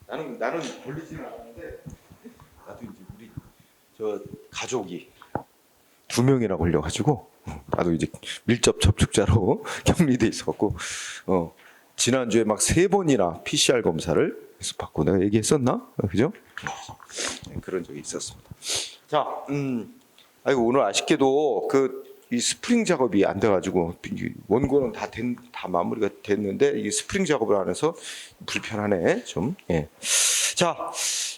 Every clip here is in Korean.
나는 걸리지는 않았는데 나도 이제 우리 저 가족이 2명이나 걸려가지고 나도 이제 밀접 접촉자로 격리돼 있었고 지난주에 막 3번이나 PCR 검사를 받고 내가 얘기했었나? 그죠? 그런 적이 있었습니다. 자, 아이고 오늘 아쉽게도 이 스프링 작업이 안 돼가지고 원고는 다 마무리가 됐는데 이 스프링 작업을 안 해서 불편하네 좀. 예. 자,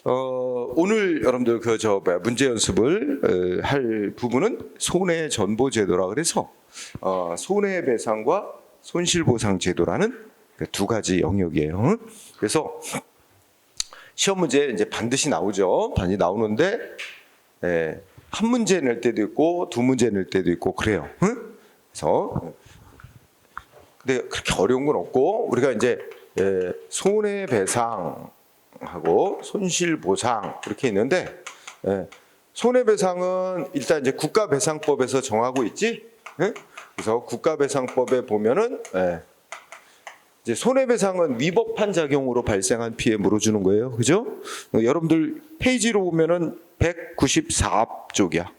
오늘 여러분들 문제 연습을 할 부분은 손해전보제도라 그래서 손해배상과 손실보상제도라는 두 가지 영역이에요. 그래서 시험 문제 이제 반드시 나오죠. 반드시 나오는데 한 문제 낼 때도 있고 2문제 낼 때도 있고 그래요. 그래서 근데 그렇게 어려운 건 없고 우리가 이제 손해배상하고 손실보상 이렇게 있는데 손해배상은 일단 이제 국가배상법에서 정하고 있지. 그래서 국가배상법에 보면은 이제 손해배상은 위법한 작용으로 발생한 피해 물어주는 거예요. 그죠? 여러분들 페이지로 보면은 194쪽이야.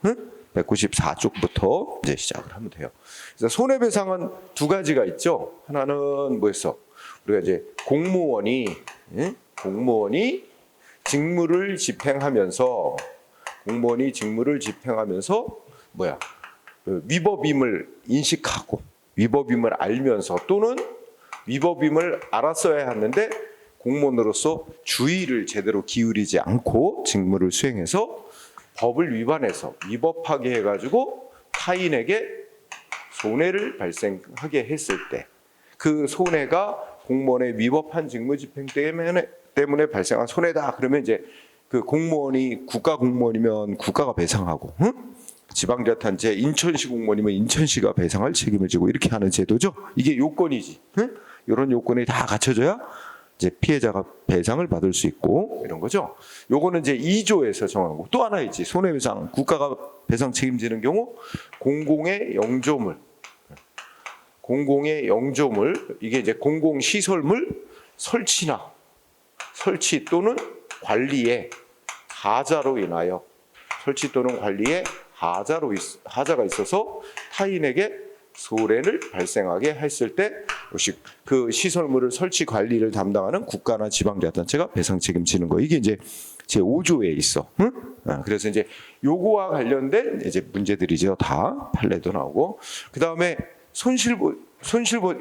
194쪽부터 이제 시작을 하면 돼요. 그래서 손해배상은 두 가지가 있죠. 하나는 뭐였어? 우리가 이제 공무원이 직무를 집행하면서 위법임을 인식하고 위법임을 알면서 또는 위법임을 알았어야 하는데 공무원으로서 주의를 제대로 기울이지 않고 직무를 수행해서 법을 위반해서 위법하게 해가지고 타인에게 손해를 발생하게 했을 때 그 손해가 공무원의 위법한 직무집행 때문에 발생한 손해다. 그러면 이제 그 공무원이 국가 공무원이면 국가가 배상하고, 지방자치단체 인천시 공무원이면 인천시가 배상할 책임을 지고 이렇게 하는 제도죠. 이게 요건이지. 이런 요건이 다 갖춰져야 이제 피해자가 배상을 받을 수 있고 이런 거죠. 요거는 이제 2조에서 정하고 또 하나 있지. 손해배상 국가가 배상 책임지는 경우 공공의 영조물 이게 이제 공공시설물 설치 또는 관리에 하자로 인하여 하자가 있어서 타인에게 손해를 발생하게 했을 때 그 시설물을 설치 관리를 담당하는 국가나 지방자치단체가 배상 책임지는 거. 이게 이제 제 5조에 있어. 그래서 이제 요거와 관련된 이제 문제들이죠. 다 판례도 나오고. 그다음에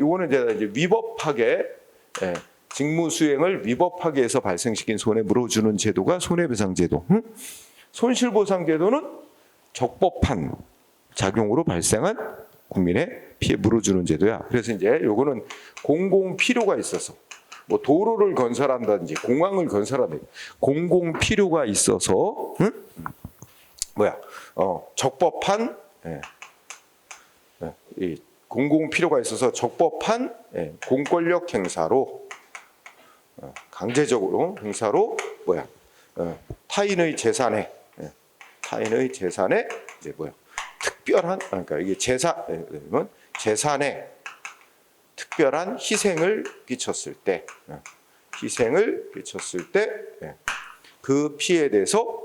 요거는 이제 위법하게 직무 수행을 위법하게 해서 발생시킨 손해 물어주는 제도가 손해배상제도. 손실보상제도는 적법한 작용으로 발생한 국민의 피해 물어주는 제도야. 그래서 이제 요거는 공공 필요가 있어서 뭐 도로를 건설한다든지 공항을 건설한다든지 공공 필요가 있어서 적법한 이 공공 필요가 있어서 적법한 공권력 행사로 강제적으로 행사로 타인의 재산에 이제 특별한 그러니까 이게 재산에 특별한 희생을 끼쳤을 때 그 피해에 대해서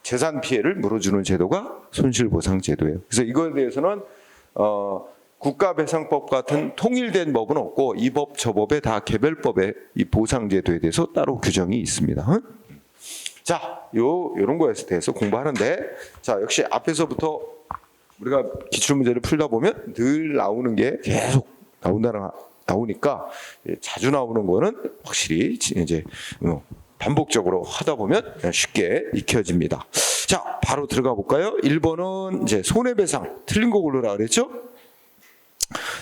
재산 피해를 물어주는 제도가 손실보상제도예요. 그래서 이거에 대해서는 국가배상법 같은 통일된 법은 없고 이 법 저 법에 다 개별법에 이 보상제도에 대해서 따로 규정이 있습니다. 자, 요런 거에 대해서 공부하는데 자 역시 앞에서부터 우리가 기출문제를 풀다 보면 늘 나오는 게 계속 나오니까 자주 나오는 거는 확실히 이제 반복적으로 하다 보면 쉽게 익혀집니다. 자, 바로 들어가 볼까요? 1번은 이제 손해배상 틀린 거 고르라 그랬죠?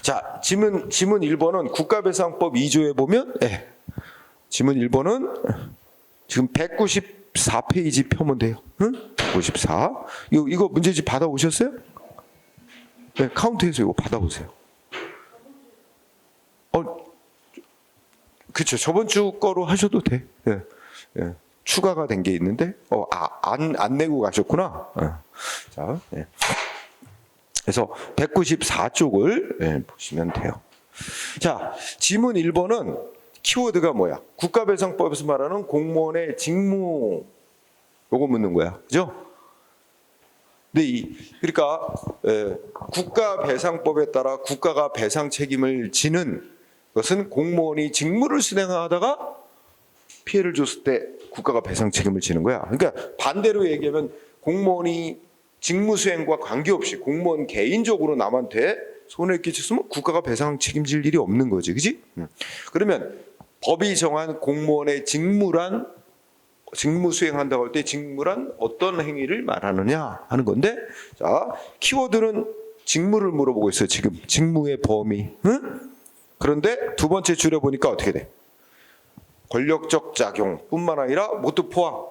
자, 지문 1번은 국가배상법 2조에 보면 지문 1번은 지금 194페이지 펴면 돼요. 194. 이거 문제집 받아오셨어요? 네, 카운트해서 이거 받아오세요. 그렇죠. 저번 주 거로 하셔도 돼. 추가가 된 게 있는데 안 내고 가셨구나. 자, 그래서 194쪽을 보시면 돼요. 자, 지문 1번은 키워드가 뭐야? 국가배상법에서 말하는 공무원의 직무 요거 묻는 거야. 그죠? 근데 그러니까 국가배상법에 따라 국가가 배상 책임을 지는 것은 공무원이 직무를 수행하다가 피해를 줬을 때 국가가 배상 책임을 지는 거야. 그러니까 반대로 얘기하면 공무원이 직무 수행과 관계없이 공무원 개인적으로 남한테 손해를 끼쳤으면 국가가 배상 책임질 일이 없는 거지, 그지? 그러면 법이 정한 공무원의 직무란 직무 수행한다고 할 때 직무란 어떤 행위를 말하느냐 하는 건데, 자 키워드는 직무를 물어보고 있어요. 지금 직무의 범위. 응? 그런데 두 번째 줄여 보니까 어떻게 돼? 권력적 작용뿐만 아니라 모두 포함.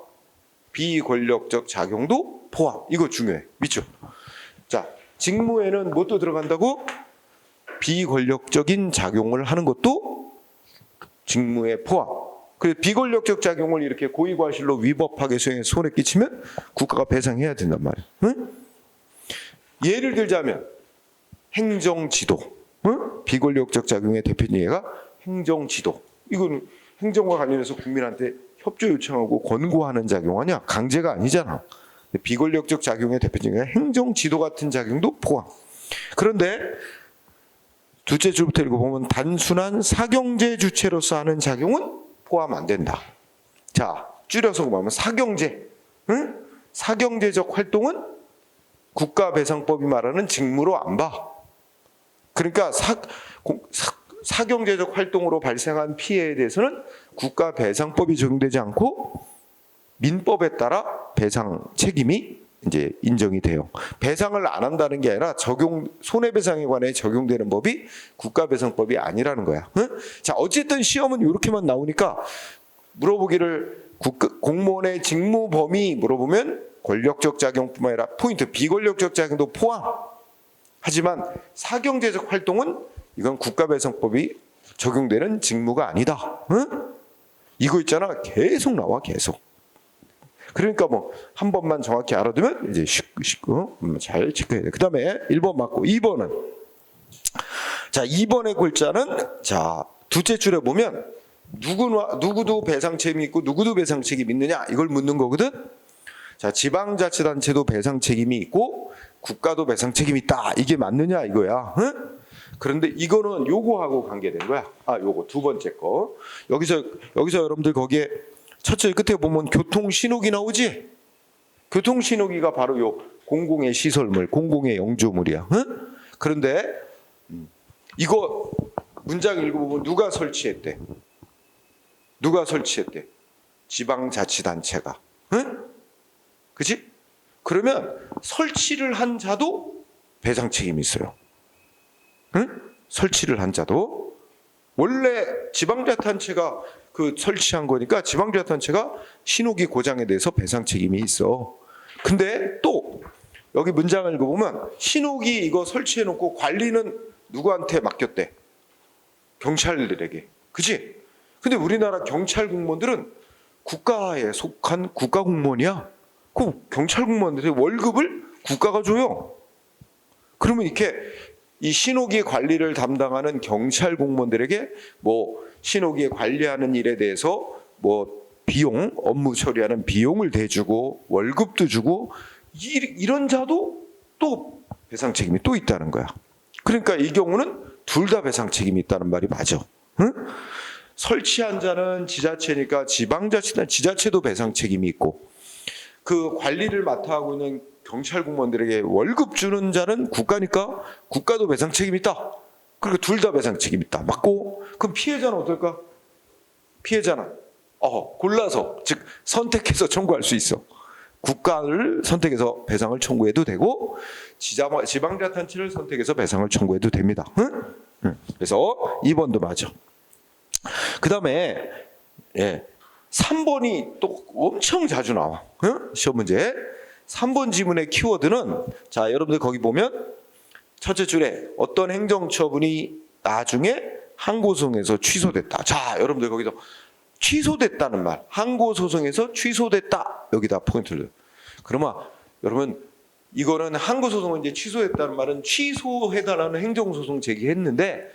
비권력적 작용도 포함. 이거 중요해. 믿죠? 자, 직무에는 뭣도 들어간다고? 비권력적인 작용을 하는 것도 직무에 포함. 그래서 비권력적 작용을 이렇게 고의과실로 위법하게 수행해 손해 끼치면 국가가 배상해야 된단 말이야. 응? 예를 들자면 행정지도. 응? 비권력적 작용의 대표적인 예가 행정지도. 이건 행정과 관련해서 국민한테 협조 요청하고 권고하는 작용 아니야? 강제가 아니잖아. 비권력적 작용의 대표적인 행정지도 같은 작용도 포함. 그런데 둘째 줄부터 읽어보면 단순한 사경제 주체로서 하는 작용은 포함 안 된다. 자, 줄여서 보면 사경제. 응? 사경제적 활동은 국가배상법이 말하는 직무로 안 봐. 그러니까 사경제적 활동으로 발생한 피해에 대해서는 국가배상법이 적용되지 않고 민법에 따라 배상 책임이 이제 인정이 돼요. 배상을 안 한다는 게 아니라 손해배상에 관해 적용되는 법이 국가배상법이 아니라는 거야. 응? 자, 어쨌든 시험은 이렇게만 나오니까 물어보기를 공무원의 직무 범위 물어보면 권력적 작용뿐만 아니라 포인트 비권력적 작용도 포함. 하지만 사경제적 활동은 이건 국가배상법이 적용되는 직무가 아니다. 응? 이거 있잖아. 계속 나와 계속. 그러니까 뭐 한 번만 정확히 알아두면 이제 쉽고 잘 체크해야 돼. 그다음에 1번 맞고 2번은 자 2번의 글자는 자 둘째 줄에 보면 누구도 배상 책임이 있고 누구도 배상 책임이 있느냐 이걸 묻는 거거든. 자 지방자치단체도 배상 책임이 있고 국가도 배상 책임이 있다. 이게 맞느냐 이거야. 응? 그런데 이거는 요거하고 관계된 거야. 아 요거 두 번째 거. 여기서 여러분들 거기에 첫째 끝에 보면 교통신호기 나오지? 교통신호기가 바로 요 공공의 시설물, 공공의 영주물이야. 응? 그런데 이거 문장 읽어보면 누가 설치했대? 누가 설치했대? 지방자치단체가. 응? 그치? 그러면 설치를 한 자도 배상 책임이 있어요. 응? 설치를 한 자도. 원래 지방자치단체가 그 설치한 거니까 지방자치단체가 신호기 고장에 대해서 배상 책임이 있어. 근데 또 여기 문장을 읽어보면 신호기 이거 설치해놓고 관리는 누구한테 맡겼대? 경찰들에게. 그치? 근데 우리나라 경찰 공무원들은 국가에 속한 국가 공무원이야. 그 경찰 공무원들의 월급을 국가가 줘요. 그러면 이렇게 이 신호기 관리를 담당하는 경찰 공무원들에게 뭐 신호기 관리하는 일에 대해서 뭐 비용, 업무 처리하는 비용을 대주고 월급도 주고 이런 자도 또 배상 책임이 또 있다는 거야. 그러니까 이 경우는 둘 다 배상 책임이 있다는 말이 맞아. 응? 설치한 자는 지자체니까 지자체도 배상 책임이 있고 그 관리를 맡아 하고 있는 경찰 공무원들에게 월급 주는 자는 국가니까 국가도 배상 책임이 있다. 그리고 둘 다 배상 책임이 있다. 맞고 그럼 피해자는 어떨까? 피해자는 골라서 즉 선택해서 청구할 수 있어. 국가를 선택해서 배상을 청구해도 되고 지방자치단체를 선택해서 배상을 청구해도 됩니다. 응? 그래서 2번도 맞아. 그 다음에 3번이 또 엄청 자주 나와. 응? 시험 문제. 3번 지문의 키워드는 자 여러분들 거기 보면 첫째 줄에 어떤 행정처분이 나중에 항고소송에서 취소됐다. 자 여러분들 거기서 취소됐다는 말 항고소송에서 취소됐다 여기다 포인트를. 그러면 여러분 이거는 항고소송은 이제 취소했다는 말은 취소해달라는 행정소송 제기했는데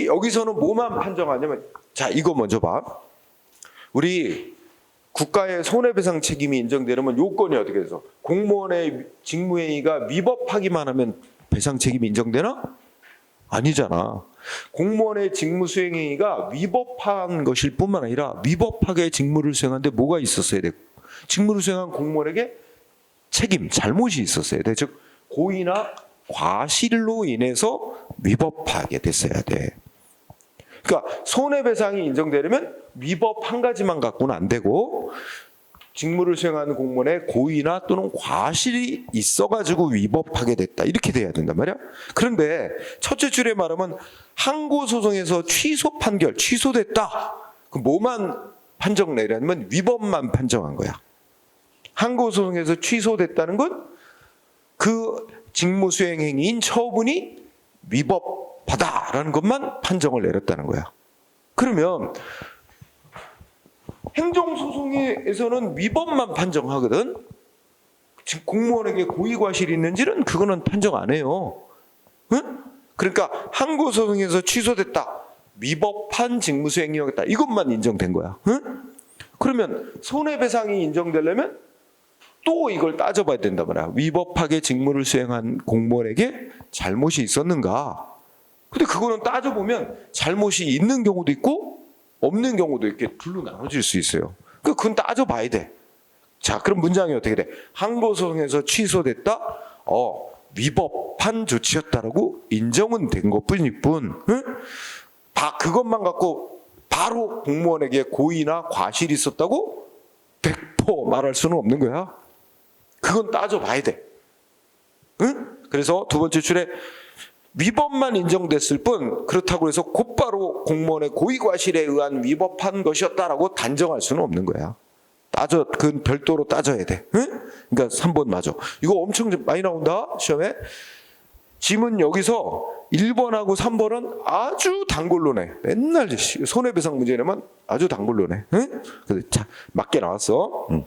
여기서는 뭐만 판정하냐면 자, 이거 먼저 봐. 우리 국가의 손해배상 책임이 인정되려면 요건이 어떻게 돼서 공무원의 직무행위가 위법하기만 하면 배상 책임이 인정되나? 아니잖아. 공무원의 직무 수행행위가 위법한 것일 뿐만 아니라 위법하게 직무를 수행하는데 뭐가 있었어야 돼? 직무를 수행한 공무원에게 책임, 잘못이 있었어야 돼. 즉 고의나 과실로 인해서 위법하게 됐어야 돼. 그러니까 손해배상이 인정되려면 위법 한 가지만 갖고는 안 되고 직무를 수행하는 공무원의 고의나 또는 과실이 있어가지고 위법하게 됐다 이렇게 돼야 된단 말이야. 그런데 첫째 줄에 말하면 항고소송에서 취소 판결 취소됐다. 그 뭐만 판정 내려면 위법만 판정한 거야. 항고소송에서 취소됐다는 건 그 직무 수행 행위인 처분이 위법하다라는 것만 판정을 내렸다는 거야. 그러면 행정소송에서는 위법만 판정하거든. 지금 공무원에게 고의과실이 있는지는 그거는 판정 안 해요. 응? 그러니까 항고소송에서 취소됐다. 위법한 직무수행이었다. 이것만 인정된 거야. 응? 그러면 손해배상이 인정되려면 또 이걸 따져봐야 된단 말이야. 위법하게 직무를 수행한 공무원에게 잘못이 있었는가? 근데 그거는 따져보면 잘못이 있는 경우도 있고 없는 경우도 이렇게 둘로 나눠질 수 있어요. 그건 따져봐야 돼. 자, 그럼 문장이 어떻게 돼? 항고소송에서 취소됐다? 위법한 조치였다라고 인정은 된 것뿐일 뿐, 응? 다 그것만 갖고 바로 공무원에게 고의나 과실이 있었다고 100% 말할 수는 없는 거야. 그건 따져봐야 돼. 응? 그래서 두 번째 줄에 위법만 인정됐을 뿐 그렇다고 해서 곧바로 공무원의 고의과실에 의한 위법한 것이었다라고 단정할 수는 없는 거야. 그건 별도로 따져야 돼. 응? 그러니까 3번 맞아. 이거 엄청 많이 나온다 시험에. 지문 여기서 1번하고 3번은 아주 단골로 내. 맨날 손해배상 문제 내면 아주 단골로 내. 응? 그래서 자, 맞게 나왔어. 응.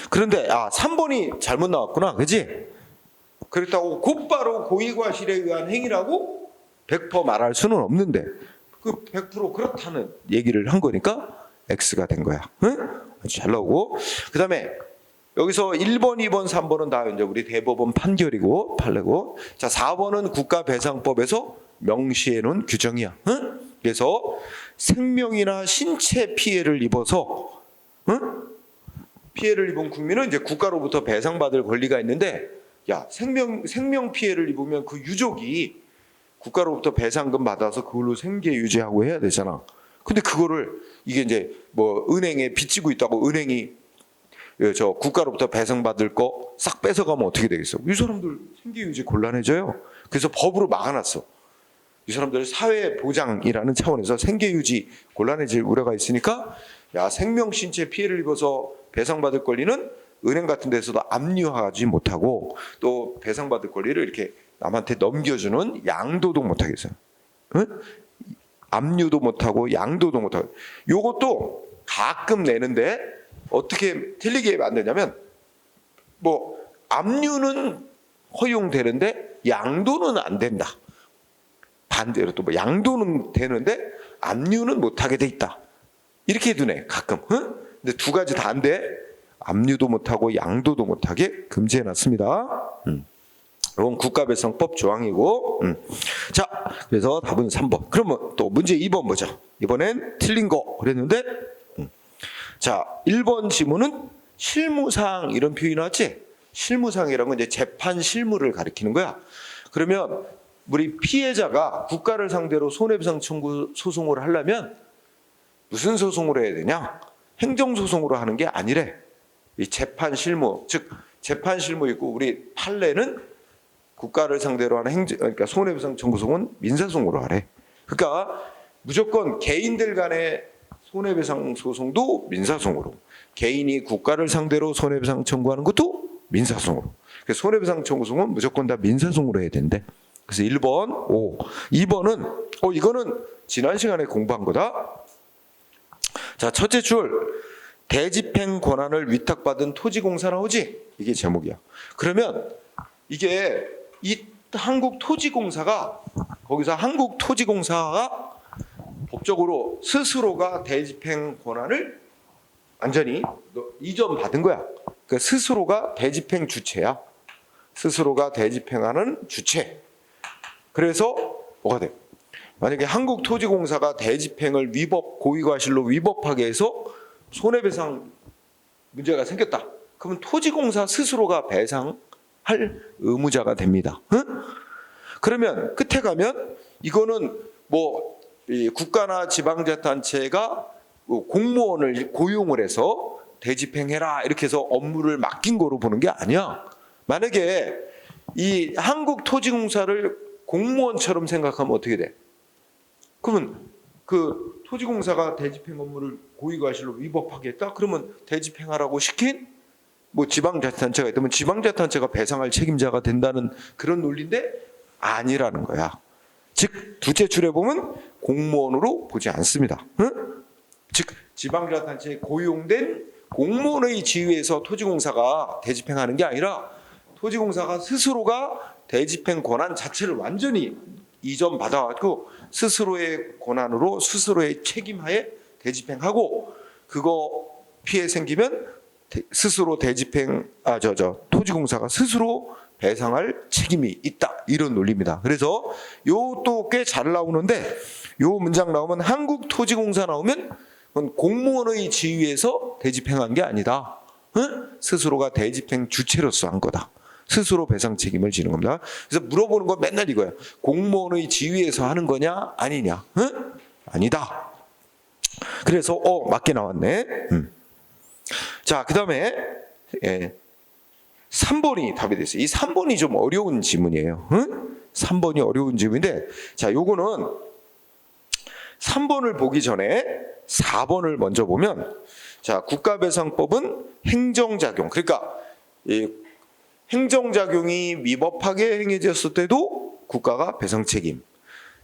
그런데 3번이 잘못 나왔구나. 그지? 그렇다고 곧바로 고의과실에 의한 행위라고 100% 말할 수는 없는데 그 100% 그렇다는 얘기를 한 거니까 X가 된 거야. 응? 잘 나오고. 그 다음에 여기서 1번, 2번, 3번은 다 이제 우리 대법원 판결이고 판례고. 자, 4번은 국가배상법에서 명시해 놓은 규정이야. 응? 그래서 생명이나 신체 피해를 입어서 피해를 입은 국민은 이제 국가로부터 배상받을 권리가 있는데, 야, 생명 피해를 입으면 그 유족이 국가로부터 배상금 받아서 그걸로 생계 유지하고 해야 되잖아. 근데 그거를 이게 이제 뭐 은행에 빚지고 있다고 은행이 저 국가로부터 배상받을 거 싹 뺏어가면 어떻게 되겠어? 이 사람들 생계 유지 곤란해져요. 그래서 법으로 막아놨어. 이 사람들 사회 보장이라는 차원에서 생계 유지 곤란해질 우려가 있으니까, 야, 생명 신체 피해를 입어서 배상받을 권리는 은행 같은 데서도 압류하지 못하고 또 배상받을 권리를 이렇게 남한테 넘겨주는 양도도 못하게 했어요. 응? 압류도 못하고 양도도 못하고. 요것도 가끔 내는데 어떻게 틀리게 만드냐면, 뭐 압류는 허용되는데 양도는 안 된다. 반대로 또 뭐 양도는 되는데 압류는 못하게 돼 있다. 이렇게 두네 가끔. 응? 근데 두 가지 다 안 돼. 압류도 못하고 양도도 못하게 금지해놨습니다. 이건 국가배상법 조항이고. 자, 그래서 답은 3번. 그러면 또 문제 2번 보자. 이번엔 틀린 거 그랬는데, 자, 1번 지문은 실무상 이런 표현이 나왔지? 실무상이라는 건 이제 재판 실무를 가리키는 거야. 그러면 우리 피해자가 국가를 상대로 손해배상 청구 소송을 하려면 무슨 소송을 해야 되냐? 행정소송으로 하는 게 아니래. 이 재판 실무, 즉 재판 실무 있고 우리 판례는 국가를 상대로 하는 그러니까 손해배상 청구소송은 민사소송으로 하래. 그러니까 무조건 개인들 간의 손해배상 소송도 민사소송으로, 개인이 국가를 상대로 손해배상 청구하는 것도 민사소송으로. 그래서 손해배상 청구소송은 무조건 다 민사소송으로 해야 된대. 그래서 1번, 5. 2번은 이거는 지난 시간에 공부한 거다. 자, 첫째 줄 대집행 권한을 위탁받은 토지공사 나오지? 이게 제목이야. 그러면 이게 이 한국토지공사가 거기서 한국토지공사가 법적으로 스스로가 대집행 권한을 완전히 이전받은 거야. 그러니까 스스로가 대집행 주체야. 스스로가 대집행하는 주체. 그래서 뭐가 돼? 만약에 한국토지공사가 대집행을 고의과실로 위법하게 해서 손해배상 문제가 생겼다. 그러면 토지공사 스스로가 배상할 의무자가 됩니다. 응? 그러면 끝에 가면 이거는 뭐 이 국가나 지방자치단체가 공무원을 고용을 해서 대집행해라 이렇게 해서 업무를 맡긴 거로 보는 게 아니야. 만약에 이 한국토지공사를 공무원처럼 생각하면 어떻게 돼? 그러면 그 토지공사가 대집행 업무를 고의과실로 위법하게 했다? 그러면 대집행하라고 시킨 뭐 지방자치단체가 있다면 지방자치단체가 배상할 책임자가 된다는 그런 논리인데 아니라는 거야. 즉 둘째 줄에 보면 공무원으로 보지 않습니다. 응? 즉 지방자치단체에 고용된 공무원의 지위에서 토지공사가 대집행하는 게 아니라 토지공사가 스스로가 대집행 권한 자체를 완전히 이전받아가지고 스스로의 권한으로 스스로의 책임하에 대집행하고 그거 피해 생기면 스스로 토지공사가 스스로 배상할 책임이 있다 이런 논리입니다. 그래서 요것도 꽤 잘 나오는데 요 문장 나오면 한국토지공사 나오면 그건 공무원의 지위에서 대집행한 게 아니다. 응? 스스로가 대집행 주체로서 한 거다. 스스로 배상 책임을 지는 겁니다. 그래서 물어보는 건 맨날 이거예요. 공무원의 지위에서 하는 거냐 아니냐? 응? 아니다. 그래서 맞게 나왔네. 자, 그다음에 3번이 답이 됐어요. 이 3번이 좀 어려운 지문이에요. 응? 3번이 어려운 지문인데 자, 요거는 3번을 보기 전에 4번을 먼저 보면 자, 국가배상법은 행정작용. 그러니까 이 행정작용이 위법하게 행해졌을 때도 국가가 배상 책임.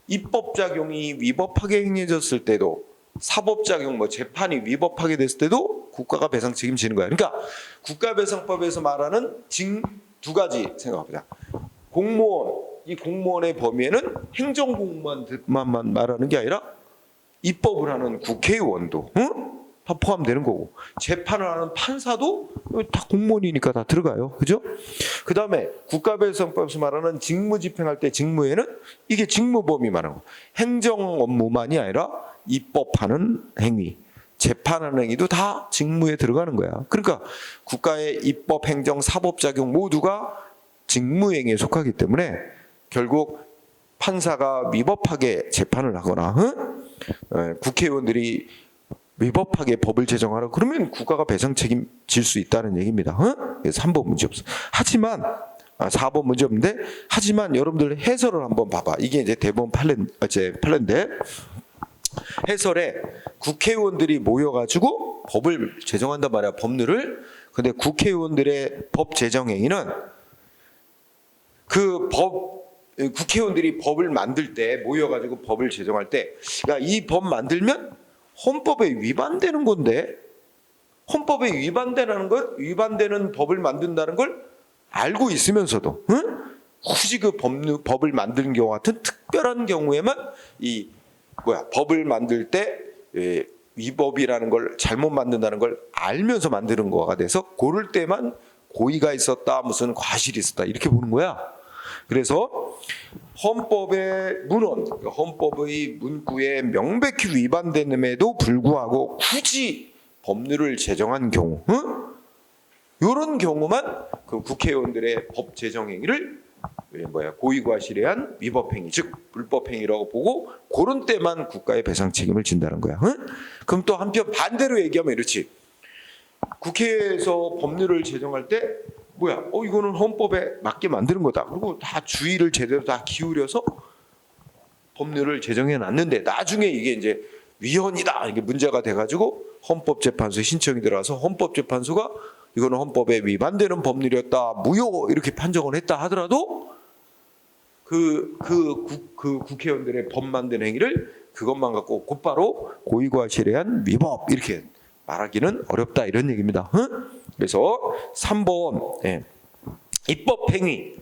입법작용이 위법하게 행해졌을 때도 사법작용 재판이 위법하게 됐을 때도 국가가 배상 책임지는 거야. 그러니까 국가배상법에서 말하는 두 가지 생각해보자. 공무원, 이 공무원의 범위에는 행정공무원만 말하는 게 아니라 입법을 하는 국회의원도 다 포함되는 거고 재판을 하는 판사도 다 공무원이니까 다 들어가요. 그죠? 그 다음에 국가배상법에서 말하는 직무 집행할 때 직무에는 이게 직무범위 말하는 거. 행정 업무만이 아니라 입법하는 행위, 재판하는 행위도 다 직무에 들어가는 거야. 그러니까 국가의 입법, 행정, 사법작용 모두가 직무행위에 속하기 때문에 결국 판사가 위법하게 재판을 하거나 국회의원들이 위법하게 법을 제정하라 그러면 국가가 배상 책임질 수 있다는 얘기입니다. 그래서 3번 문제 없어. 하지만 4번 문제 없는데 하지만 여러분들 해설을 한번 봐봐. 이게 이제 대법원 판례인데 해설에 국회의원들이 모여가지고 법을 제정한단 말이야. 법률을. 근데 국회의원들의 법 제정 행위는 국회의원들이 법을 만들 때 모여가지고 법을 제정할 때 이 법 만들면 헌법에 위반되는 건데 헌법에 위반되는 법을 만든다는 걸 알고 있으면서도 굳이 그 법을 만드는 경우 같은 특별한 경우에만 법을 만들 때 위법이라는 걸 잘못 만든다는 걸 알면서 만드는 거가 돼서 고를 때만 고의가 있었다 무슨 과실이 있었다 이렇게 보는 거야. 그래서 헌법의 문헌, 헌법의 문구에 명백히 위반됨에도 불구하고 굳이 법률을 제정한 경우, 이런 경우만 그 국회의원들의 법 제정 행위를 고의과실에 한 위법행위, 즉 불법행위라고 보고 그런 때만 국가의 배상 책임을 진다는 거야. 그럼 또 한편 반대로 얘기하면 이렇지. 국회에서 법률을 제정할 때 이거는 헌법에 맞게 만드는 거다. 그리고 다 주의를 제대로 다 기울여서 법률을 제정해 놨는데 나중에 이게 이제 위헌이다 이게 문제가 돼가지고 헌법재판소에 신청이 들어와서 헌법재판소가 이거는 헌법에 위반되는 법률이었다 무효 이렇게 판정을 했다 하더라도 그 국회의원들의 법 만든 행위를 그것만 갖고 곧바로 고의과실에 한 위법 이렇게 말하기는 어렵다 이런 얘기입니다. 그래서 3번 입법행위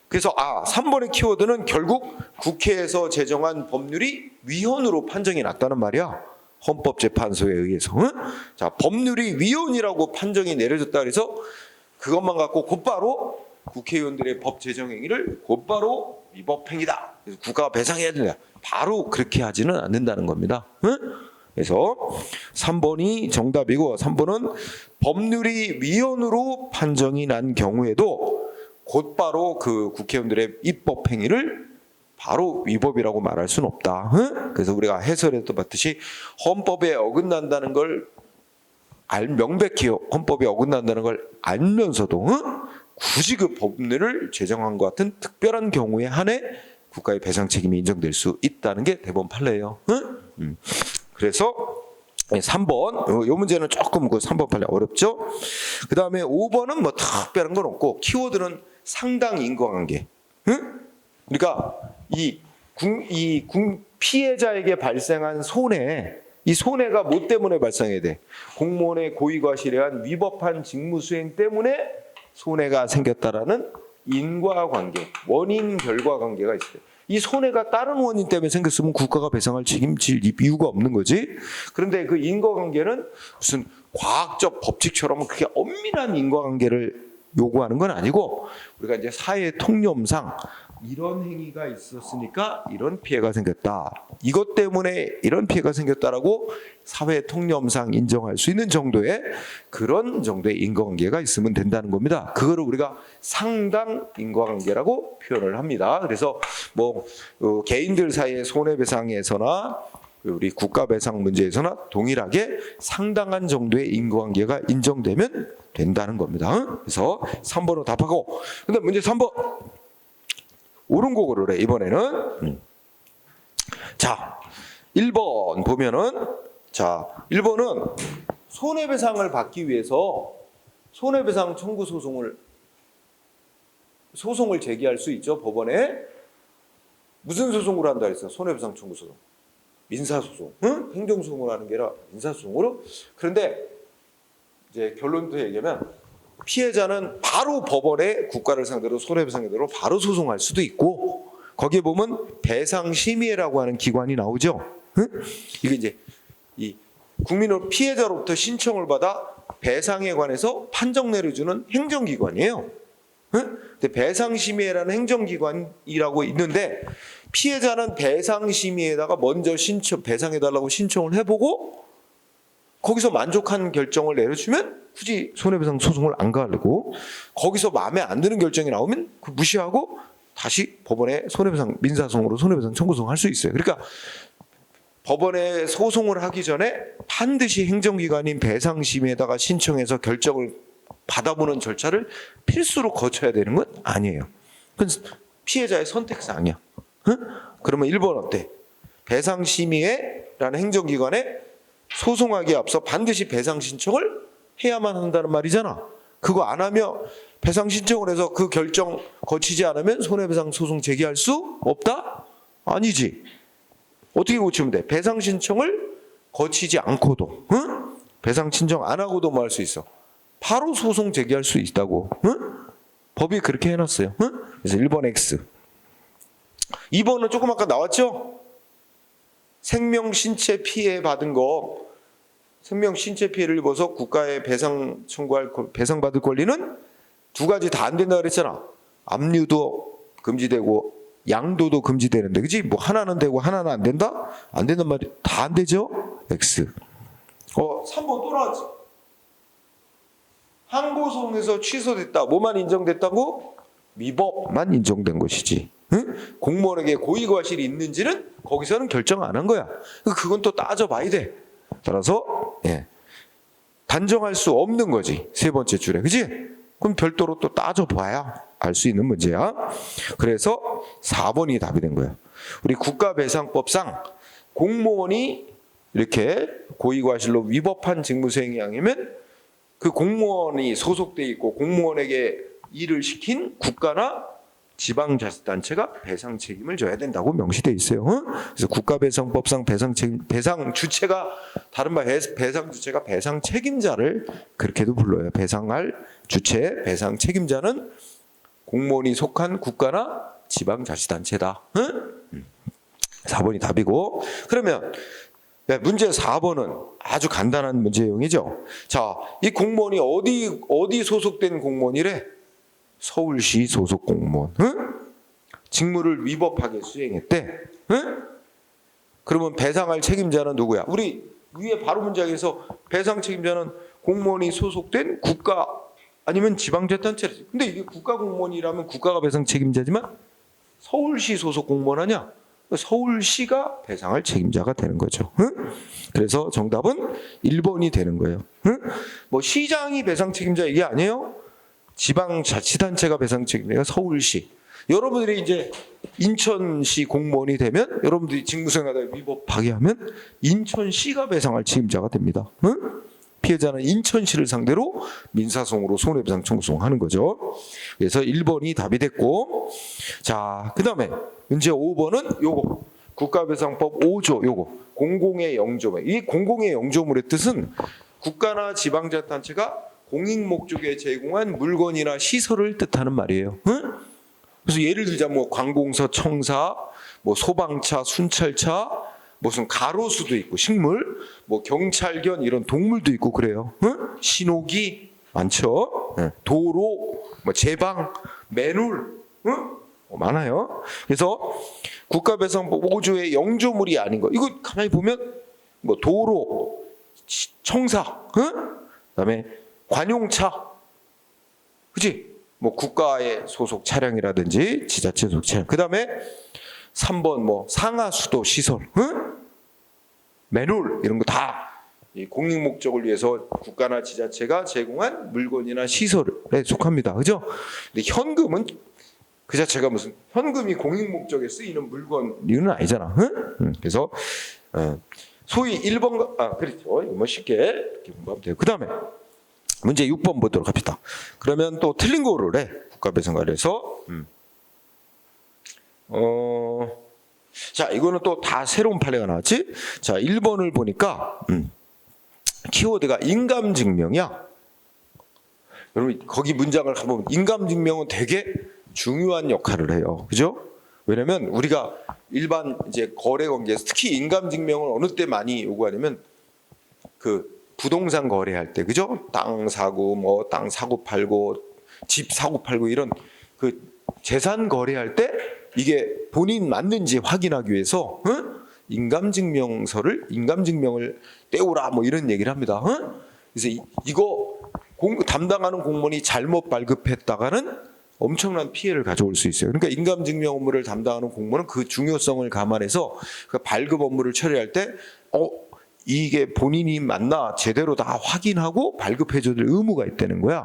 그래서 3번의 키워드는 결국 국회에서 제정한 법률이 위헌으로 판정이 났다는 말이야. 헌법재판소에 의해서. 응? 자, 법률이 위헌이라고 판정이 내려졌다 그래서 그것만 갖고 곧바로 국회의원들의 법 제정 행위를 곧바로 위법 행위다. 그래서 국가가 배상해야 된다. 바로 그렇게 하지는 않는다는 겁니다. 응? 그래서 3번이 정답이고 3번은 법률이 위헌으로 판정이 난 경우에도 곧바로 그 국회의원들의 입법 행위를 바로 위법이라고 말할 수는 없다. 응? 그래서 우리가 해설에도 봤듯이 헌법에 어긋난다는 걸 명백히 헌법에 어긋난다는 걸 알면서도 굳이 그 법률을 제정한 것 같은 특별한 경우에 한해 국가의 배상 책임이 인정될 수 있다는 게 대법원 판례예요. 그래서 3번 이 문제는 조금 그 3번 판례 어렵죠. 그 다음에 5번은 뭐 특별한 건 없고 키워드는 상당 인과관계. 그러니까 이 피해자에게 발생한 손해, 이 손해가 뭐 때문에 발생해야 돼? 공무원의 고의과실에 의한 위법한 직무수행 때문에 손해가 생겼다라는 인과관계, 원인 결과 관계가 있어요. 이 손해가 다른 원인 때문에 생겼으면 국가가 배상할 책임질 이유가 없는 거지. 그런데 그 인과관계는 무슨 과학적 법칙처럼 그렇게 엄밀한 인과관계를 요구하는 건 아니고 우리가 이제 사회 통념상 이런 행위가 있었으니까 이런 피해가 생겼다. 이것 때문에 이런 피해가 생겼다라고 사회 통념상 인정할 수 있는 정도의 그런 정도의 인과관계가 있으면 된다는 겁니다. 그거를 우리가 상당 인과관계라고 표현을 합니다. 그래서 뭐 개인들 사이의 손해배상에서나 우리 국가배상 문제에서나 동일하게 상당한 정도의 인과관계가 인정되면 된다는 겁니다. 그래서 3번으로 답하고 근데 문제 3번 옳은 거 고르래 이번에는. 자 1번 보면은 자 1번은 손해배상을 받기 위해서 손해배상 청구 소송을 제기할 수 있죠. 법원에 무슨 소송으로 한다 했어? 손해배상 청구 소송 민사소송, 응? 행정소송을 하는 게 아니라 민사소송으로. 그런데 이제 결론부터 얘기하면 피해자는 바로 법원에 국가를 상대로 손해배상에 대로 바로 소송할 수도 있고 거기에 보면 배상심의회라고 하는 기관이 나오죠. 응? 이게 이제 이 국민으로 피해자로부터 신청을 받아 배상에 관해서 판정 내려주는 행정기관이에요. 응? 근데 배상심의회라는 행정기관이라고 있는데 피해자는 배상심의회에다가 먼저 배상해달라고 신청을 해보고 거기서 만족한 결정을 내려주면 굳이 손해배상 소송을 안 가고 거기서 마음에 안 드는 결정이 나오면 그 무시하고 다시 법원에 손해배상 민사소송으로 손해배상 청구소송 할 수 있어요. 그러니까 법원에 소송을 하기 전에 반드시 행정기관인 배상심의에다가 신청해서 결정을 받아보는 절차를 필수로 거쳐야 되는 건 아니에요. 그건 피해자의 선택사항이야. 응? 그러면 1번 어때? 배상심의회라는 행정기관에 소송하기에 앞서 반드시 배상 신청을 해야만 한다는 말이잖아. 그거 안 하면 배상 신청을 해서 그 결정 거치지 않으면 손해배상 소송 제기할 수 없다? 아니지. 어떻게 고치면 돼? 배상 신청을 거치지 않고도, 응? 배상 신청 안 하고도 뭐 할 수 있어? 바로 소송 제기할 수 있다고. 응? 법이 그렇게 해놨어요. 응? 그래서 1번 X. 2번은 조금 아까 나왔죠? 생명 신체 피해 받은 거, 생명 신체 피해를 입어서 국가에 배상 청구할 배상 받을 권리는 두 가지 다 안 된다 그랬잖아. 압류도 금지되고 양도도 금지되는데, 그지? 뭐 하나는 되고 하나는 안 된다? 안 된단 말이 다 안 되죠? X. 3번 또 나왔지. 항고소송에서 취소됐다. 뭐만 인정됐다고? 위법만 인정된 것이지. 응? 공무원에게 고의과실이 있는지는 거기서는 결정 안 한 거야. 그건 또 따져봐야 돼. 따라서 단정할 수 없는 거지. 세 번째 줄에. 그지? 그럼 별도로 또 따져봐야 알 수 있는 문제야. 그래서 4번이 답이 된 거야. 우리 국가배상법상 공무원이 이렇게 고의과실로 위법한 직무수행이 아니면 그 공무원이 소속돼 있고 공무원에게 일을 시킨 국가나 지방자치단체가 배상 책임을 져야 된다고 명시돼 있어요. 그래서 국가배상법상 배상 주체가 다른 말 배상 주체가 배상 책임자를 그렇게도 불러요. 배상할 주체 배상 책임자는 공무원이 속한 국가나 지방자치단체다. 응? 4번이 답이고. 그러면 문제 4번은 아주 간단한 문제형이죠. 자, 이 공무원이 어디 소속된 공무원이래? 서울시 소속 공무원. 응? 직무를 위법하게 수행했대. 응? 그러면 배상할 책임자는 누구야? 우리 위에 바로 문장에서 배상 책임자는 공무원이 소속된 국가 아니면 지방자치단체. 근데 이게 국가 공무원이라면 국가가 배상 책임자지만 서울시 소속 공무원 아니야? 서울시가 배상할 책임자가 되는 거죠. 응? 그래서 정답은 1번이 되는 거예요. 응? 뭐 시장이 배상 책임자 이게 아니에요. 지방자치단체가 배상 책임자가 서울시. 여러분들이 이제 인천시 공무원이 되면 여러분들이 직무수행하다가 위법하게 하면 인천시가 배상할 책임자가 됩니다. 응? 피해자는 인천시를 상대로 민사소송으로 손해배상 청구소송하는 거죠. 그래서 1번이 답이 됐고, 자, 그 다음에 문제 5번은 요거 국가배상법 5조 요거 공공의 영조물. 이 공공의 영조물의 뜻은 국가나 지방자치단체가 공익 목적에 제공한 물건이나 시설을 뜻하는 말이에요. 응? 그래서 예를 들자 뭐 관공서, 청사, 뭐 소방차, 순찰차, 무슨 가로수도 있고 식물, 뭐 경찰견 이런 동물도 있고 그래요. 응? 신호기 많죠. 도로, 뭐 제방, 맨홀, 응? 많아요. 그래서 국가배상법 5조의 영조물이 아닌 거. 이거 가만히 보면 뭐 도로, 청사, 응? 그다음에 관용차, 그렇지? 뭐 국가의 소속 차량이라든지 지자체 소속 차량. 그다음에 3번 뭐 상하수도 시설, 응? 맨홀 이런 거 다 공익 목적을 위해서 국가나 지자체가 제공한 물건이나 시설에 속합니다. 그죠? 근데 현금은 그 자체가 무슨 현금이 공익 목적에 쓰이는 물건은 아니잖아. 응? 그래서 소위 1번 그렇죠. 이거 뭐 쉽게 이렇게 공부하면 돼요. 그다음에 문제 6번 보도록 합시다. 그러면 또 틀린 거를 해. 국가배상관련해서 자, 이거는 또 다 새로운 판례가 나왔지? 자, 1번을 보니까 키워드가 인감증명이야. 여러분 거기 문장을 가보면 인감증명은 되게 중요한 역할을 해요. 그죠? 왜냐면 우리가 일반 이제 거래 관계에서 특히 인감증명을 어느 때 많이 요구하냐면 그 부동산 거래할 때, 그죠? 땅 사고 뭐 땅 사고 팔고 집 사고 팔고 이런 그 재산 거래할 때 이게 본인 맞는지 확인하기 위해서 인감증명을 떼오라 뭐 이런 얘기를 합니다. 그래서 이거 담당하는 공무원이 잘못 발급했다가는 엄청난 피해를 가져올 수 있어요. 그러니까 인감증명 업무를 담당하는 공무원은 그 중요성을 감안해서 그 발급 업무를 처리할 때 이게 본인이 맞나 제대로 다 확인하고 발급해줘야 될 의무가 있다는 거야.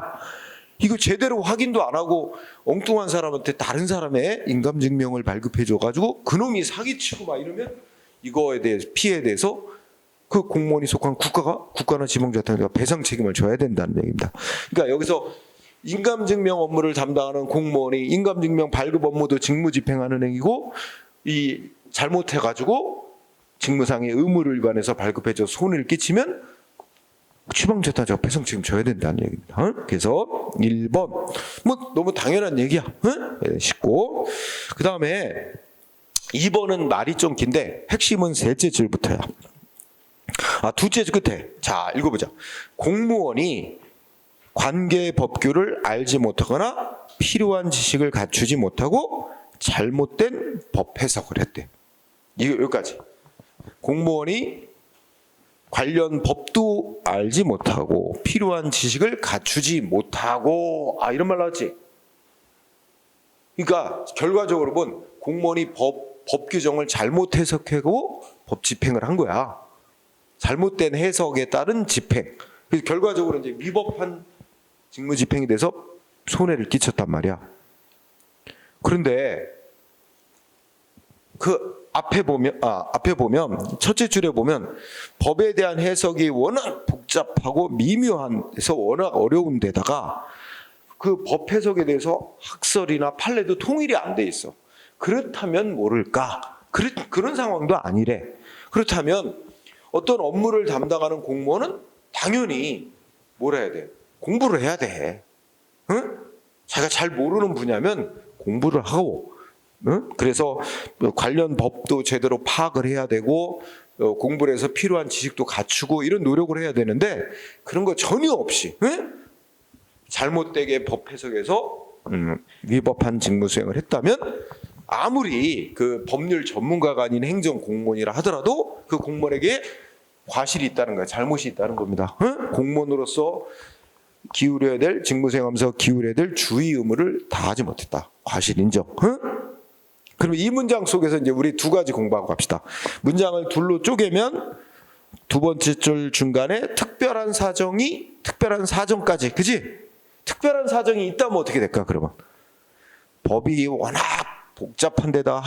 이거 제대로 확인도 안 하고 엉뚱한 사람한테 다른 사람의 인감증명을 발급해줘가지고 그놈이 사기치고 막 이러면 이거에 대해서 피해에 대해서 그 공무원이 속한 국가나 지방자치단체가 배상 책임을 져야 된다는 얘기입니다. 그러니까 여기서 인감증명 업무를 담당하는 공무원이 인감증명 발급 업무도 직무집행하는 행위고 이 잘못해가지고 직무상의 의무를 위반해서 발급해줘 손해를 끼치면 지방자치단체가 배상 책임 져야 된다는 얘기입니다. 그래서 1번 뭐 너무 당연한 얘기야. 쉽고 그 다음에 2번은 말이 좀 긴데 핵심은 셋째 줄부터야. 둘째 줄 끝에 자 읽어보자. 공무원이 관계 법규를 알지 못하거나 필요한 지식을 갖추지 못하고 잘못된 법 해석을 했대. 여기까지. 공무원이 관련 법도 알지 못하고 필요한 지식을 갖추지 못하고 이런 말 나왔지. 그러니까 결과적으로 본 공무원이 법 규정을 잘못 해석하고 법 집행을 한 거야. 잘못된 해석에 따른 집행. 그래서 결과적으로 이제 위법한 직무 집행이 돼서 손해를 끼쳤단 말이야. 그런데 그 앞에 보면 첫째 줄에 보면 법에 대한 해석이 워낙 복잡하고 미묘해서 워낙 어려운 데다가 그 법 해석에 대해서 학설이나 판례도 통일이 안 돼 있어. 그렇다면 모를까? 그런 상황도 아니래. 그렇다면 어떤 업무를 담당하는 공무원은 당연히 뭘 해야 돼? 공부를 해야 돼. 응? 자기가 잘 모르는 분야면 공부를 하고, 응? 그래서 관련 법도 제대로 파악을 해야 되고, 공부를 해서 필요한 지식도 갖추고 이런 노력을 해야 되는데 그런 거 전혀 없이, 응? 잘못되게 법 해석에서 위법한 직무 수행을 했다면 아무리 그 법률 전문가가 아닌 행정 공무원이라 하더라도 그 공무원에게 과실이 있다는 거야. 잘못이 있다는 겁니다. 응? 공무원으로서 기울여야 될, 직무 수행하면서 기울여야 될 주의 의무를 다하지 못했다. 과실 인정. 응? 그럼 이 문장 속에서 이제 우리 두 가지 공부하고 갑시다. 문장을 둘로 쪼개면 두 번째 줄 중간에 특별한 사정까지, 그지? 특별한 사정이 있다면 어떻게 될까, 그러면? 법이 워낙 복잡한 데다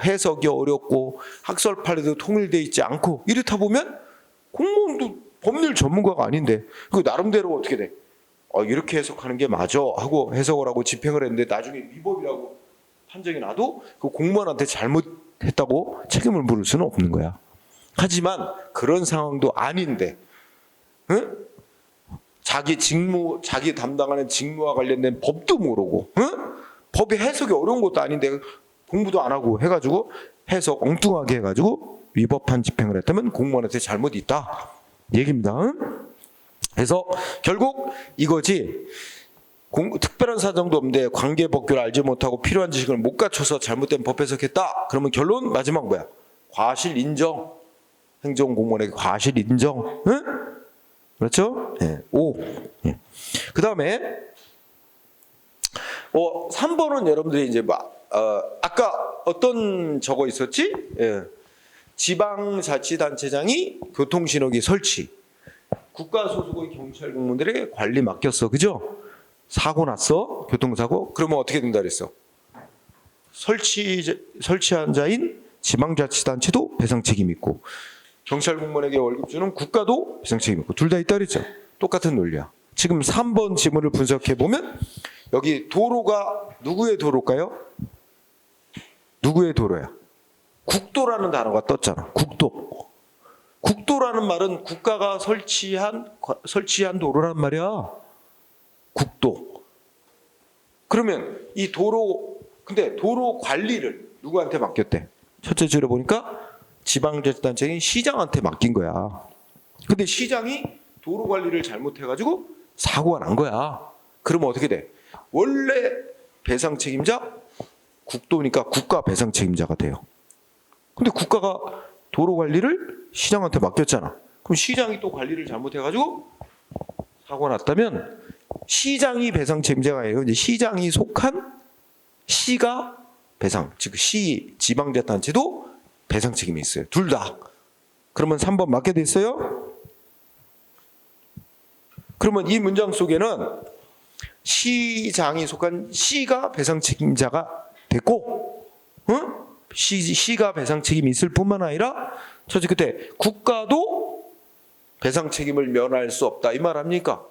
해석이 어렵고 학설판에도 통일되어 있지 않고 이렇다 보면 공무원도 법률 전문가가 아닌데 그 나름대로 어떻게 돼? 이렇게 해석하는 게 맞아 하고 해석을 하고 집행을 했는데 나중에 위법이라고 판정이 나도 그 공무원한테 잘못했다고 책임을 물을 수는 없는 거야. 하지만 그런 상황도 아닌데, 응? 자기 담당하는 직무와 관련된 법도 모르고, 응? 법의 해석이 어려운 것도 아닌데 공부도 안 하고 해가지고 해석 엉뚱하게 해가지고 위법한 집행을 했다면 공무원한테 잘못이 있다 얘기입니다. 응? 그래서 결국 이거지. 특별한 사정도 없는데 관계법규를 알지 못하고 필요한 지식을 못 갖춰서 잘못된 법 해석했다. 그러면 결론 마지막 뭐야? 과실 인정. 행정공무원에게 과실 인정. 응? 그렇죠? 네. 5. 네. 그 다음에 3번은 여러분들이 이제 아까 어떤 저거 있었지? 예. 지방자치단체장이 교통신호기 설치. 국가소속의 경찰 공무원들에게 관리 맡겼어. 그죠? 사고 났어. 교통사고. 그러면 어떻게 된다 그랬어? 설치한 자인 지방자치단체도 배상 책임 있고 경찰 공무원에게 월급 주는 국가도 배상 책임 있고 둘 다 있다 그랬죠. 똑같은 논리야. 지금 3번 지문을 분석해 보면 여기 도로가 누구의 도로일까요? 누구의 도로야? 국도라는 단어가 떴잖아. 국도. 국도라는 말은 국가가 설치한 도로란 말이야. 국도. 그러면 이 근데 도로 관리를 누구한테 맡겼대? 첫째 줄에 보니까 지방자치단체인 시장한테 맡긴 거야. 근데 시장이 도로 관리를 잘못해가지고 사고가 난 거야. 그러면 어떻게 돼? 원래 배상 책임자 국도니까 국가 배상 책임자가 돼요. 근데 국가가 도로 관리를 시장한테 맡겼잖아. 그럼 시장이 또 관리를 잘못해가지고 사고가 났다면 시장이 배상 책임자가 아니고 이제 시장이 속한 시가 배상, 즉 지방자치단체도 배상 책임이 있어요. 둘 다. 그러면 3번 맞게 됐어요? 그러면 이 문장 속에는 시장이 속한 시가 배상 책임자가 됐고, 응? 시가 배상 책임이 있을 뿐만 아니라 첫째 그때 국가도 배상 책임을 면할 수 없다 이 말 합니까?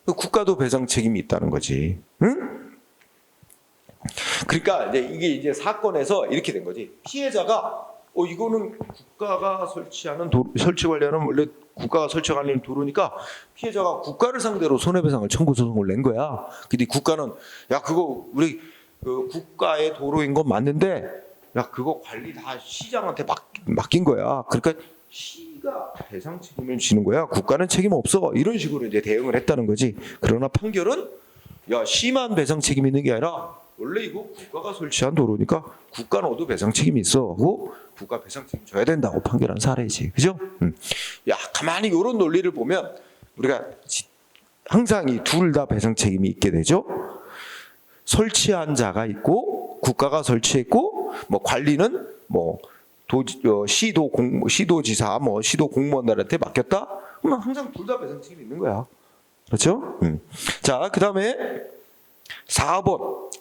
국가도 배상 책임이 있다는 거지. 응? 그러니까 이게 이제 사건에서 이렇게 된 거지. 피해자가 이거는 국가가 설치 관리하는 원래 국가가 설치 관리하는 도로니까 피해자가 국가를 상대로 손해배상을 청구 소송을 낸 거야. 근데 국가는 야 그거 우리 국가의 도로인 건 맞는데 야 그거 관리 다 시장한테 맡긴 거야. 그러니까 시가 배상 책임을 지는 거야. 국가는 책임 없어. 이런 식으로 이제 대응을 했다는 거지. 그러나 판결은 야 시만 배상 책임 있는 게 아니라 원래 이거 국가가 설치한 도로니까 국가 너도 배상 책임이 있어 하고 국가 배상 책임 져야 된다고 판결한 사례지. 그죠? 야 가만히 이런 논리를 보면 우리가 항상 이 둘 다 배상 책임이 있게 되죠. 설치한 자가 있고 국가가 설치했고 뭐 관리는 뭐 시도지사 시도 공무원들한테 맡겼다. 그러면 항상 둘 다 배상 책임이 있는 거야. 그렇죠? 자, 그다음에 4번.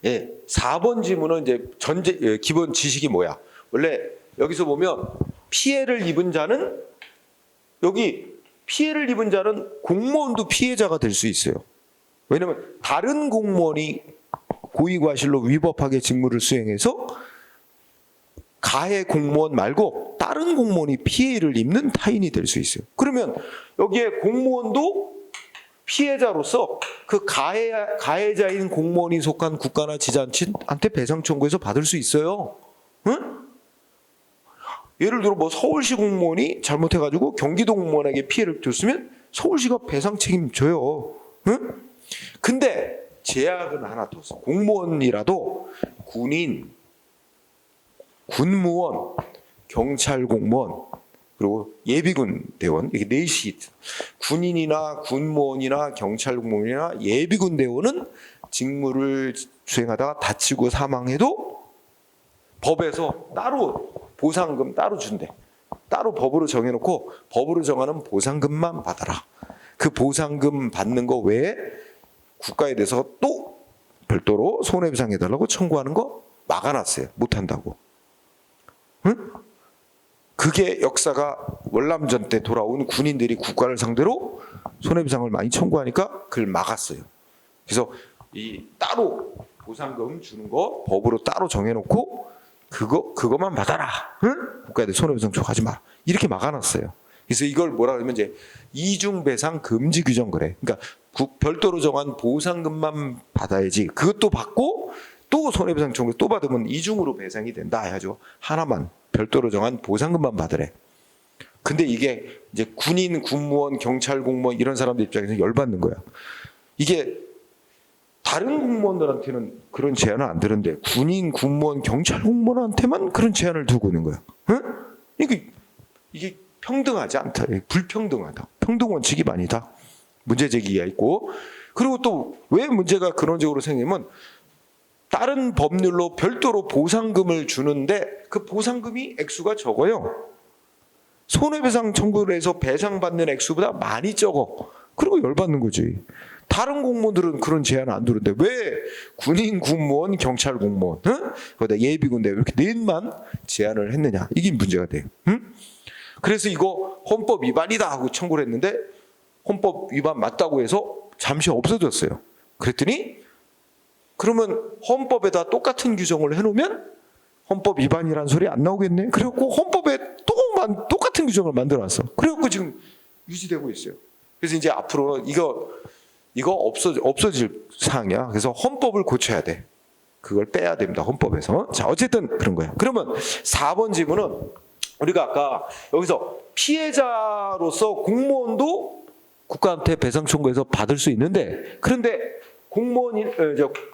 예, 4번 지문은 이제 기본 지식이 뭐야? 원래 여기서 보면 피해를 입은 자는 공무원도 피해자가 될 수 있어요. 왜냐면 다른 공무원이 고의과실로 위법하게 직무를 수행해서 가해 공무원 말고 다른 공무원이 피해를 입는 타인이 될 수 있어요. 그러면 여기에 공무원도 피해자로서 그 가해자인 공무원이 속한 국가나 지자체한테 배상 청구해서 받을 수 있어요. 응? 예를 들어 뭐 서울시 공무원이 잘못해가지고 경기도 공무원에게 피해를 줬으면 서울시가 배상 책임져요. 응? 근데 제약은 하나 더 있어. 공무원이라도 군인, 군무원, 경찰 공무원, 그리고 예비군 대원, 이게 넷이 군인이나 군무원이나 경찰 공무원이나 예비군 대원은 직무를 수행하다가 다치고 사망해도 법에서 따로 보상금 따로 준대. 따로 법으로 정해놓고 법으로 정하는 보상금만 받아라. 그 보상금 받는 거 외에 국가에 대해서 또 별도로 손해배상해달라고 청구하는 거 막아놨어요. 못한다고. 응? 그게 역사가 월남전 때 돌아온 군인들이 국가를 상대로 손해배상을 많이 청구하니까 그걸 막았어요. 그래서 이 따로 보상금 주는 거 법으로 따로 정해놓고 그거만 받아라. 응? 국가에 대해 손해배상 청구하지 마라. 이렇게 막아놨어요. 그래서 이걸 뭐라 그러면 이제 이중배상 금지 규정 그래. 그러니까 별도로 정한 보상금만 받아야지. 그것도 받고 또 손해배상 청구 또 받으면 이중으로 배상이 된다 해가지고 하나만 별도로 정한 보상금만 받으래. 근데 이게 이제 군인, 군무원, 경찰 공무원 이런 사람들 입장에서 열받는 거야. 이게 다른 공무원들한테는 그런 제한을 안 드는데 군인, 군무원, 경찰 공무원한테만 그런 제한을 두고 있는 거야. 응? 이게 평등하지 않다. 불평등하다. 평등 원칙이 아니다. 문제 제기가 있고, 그리고 또 왜 문제가 근원적으로 생기면 다른 법률로 별도로 보상금을 주는데 그 보상금이 액수가 적어요. 손해배상 청구를 해서 배상받는 액수보다 많이 적어. 그리고 열받는 거지. 다른 공무원들은 그런 제한 안 두는데 왜 군인, 군무원, 경찰 공무원, 응? 거기다 예비군대 이렇게 넷만 제한을 했느냐. 이게 문제가 돼요. 응? 그래서 이거 헌법 위반이다 하고 청구를 했는데 헌법 위반 맞다고 해서 잠시 없어졌어요. 그랬더니 그러면 헌법에다 똑같은 규정을 해놓으면 헌법 위반이라는 소리 안 나오겠네. 그래갖고 헌법에 똑같은 규정을 만들어놨어. 그래갖고 지금 유지되고 있어요. 그래서 이제 앞으로 이거 없어질 사항이야. 그래서 헌법을 고쳐야 돼. 그걸 빼야 됩니다. 헌법에서. 자, 어쨌든 그런 거야. 그러면 4번 질문은 우리가 아까 여기서 피해자로서 공무원도 국가한테 배상 청구해서 받을 수 있는데, 그런데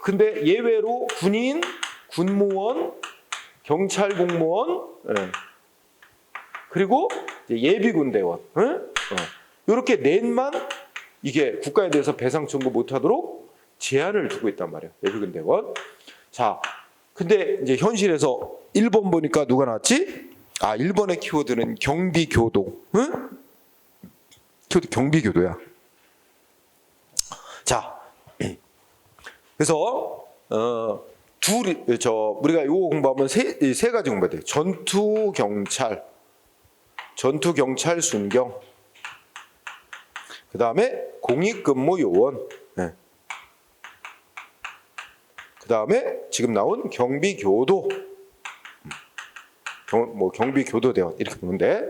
근데 예외로 군인, 군무원, 경찰 공무원, 그리고 예비군 대원, 이렇게 넷만 이게 국가에 대해서 배상 청구 못하도록 제한을 두고 있단 말이에요. 예비군 대원. 자, 근데 이제 현실에서 1번 보니까 누가 나왔지? 1번의 키워드는 경비교도. 응? 키워드 경비교도야. 자, 그래서 우리가 이거 공부하면 세 가지 공부해야 돼. 전투경찰 순경. 그 다음에 공익근무요원. 네. 그 다음에 지금 나온 경비교도. 경비교도대원 이렇게 보는데,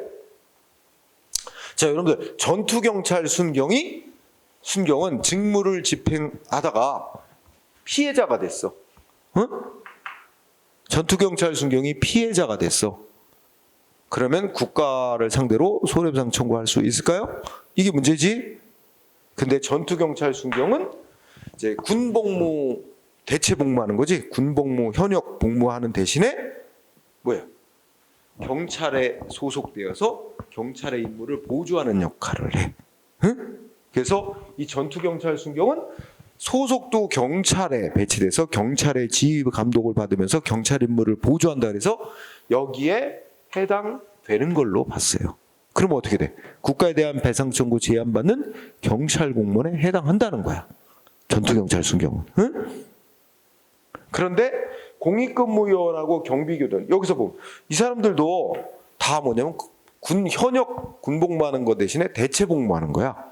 자 여러분들 전투경찰 순경은 직무를 집행하다가 피해자가 됐어. 응? 전투경찰 순경이 피해자가 됐어. 그러면 국가를 상대로 손해배상 청구할 수 있을까요? 이게 문제지. 근데 전투경찰 순경은 이제 군복무 대체 복무하는 거지. 군복무 현역 복무하는 대신에 뭐야? 경찰에 소속되어서 경찰의 임무를 보조하는 역할을 해. 응? 그래서 이 전투경찰 순경은 소속도 경찰에 배치돼서 경찰의 지휘 감독을 받으면서 경찰 임무를 보조한다 그래서 여기에 해당되는 걸로 봤어요. 그러면 어떻게 돼? 국가에 대한 배상 청구 제한받는 경찰 공무원에 해당한다는 거야. 전투경찰 순경은. 응? 그런데 공익근무요원하고 경비교도원 여기서 보면 이 사람들도 다 뭐냐면 현역 군복무하는 거 대신에 대체 복무하는 거야.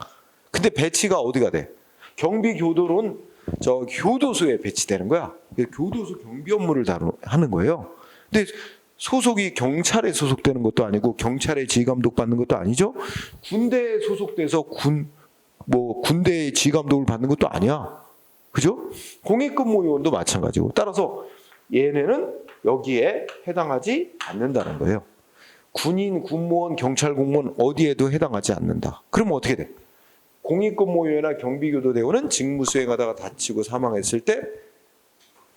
근데 배치가 어디가 돼? 경비교도는 저 교도소에 배치되는 거야. 교도소 경비 업무를 하는 거예요. 근데 소속이 경찰에 소속되는 것도 아니고 경찰의 지휘 감독 받는 것도 아니죠. 군대에 소속돼서 뭐 군대의 지감독을 받는 것도 아니야. 그죠? 공익근무요원도 마찬가지고. 따라서 얘네는 여기에 해당하지 않는다는 거예요. 군인, 군무원, 경찰 공무원 어디에도 해당하지 않는다. 그러면 어떻게 돼? 공익근무요원이나 경비교도대원은 직무 수행하다가 다치고 사망했을 때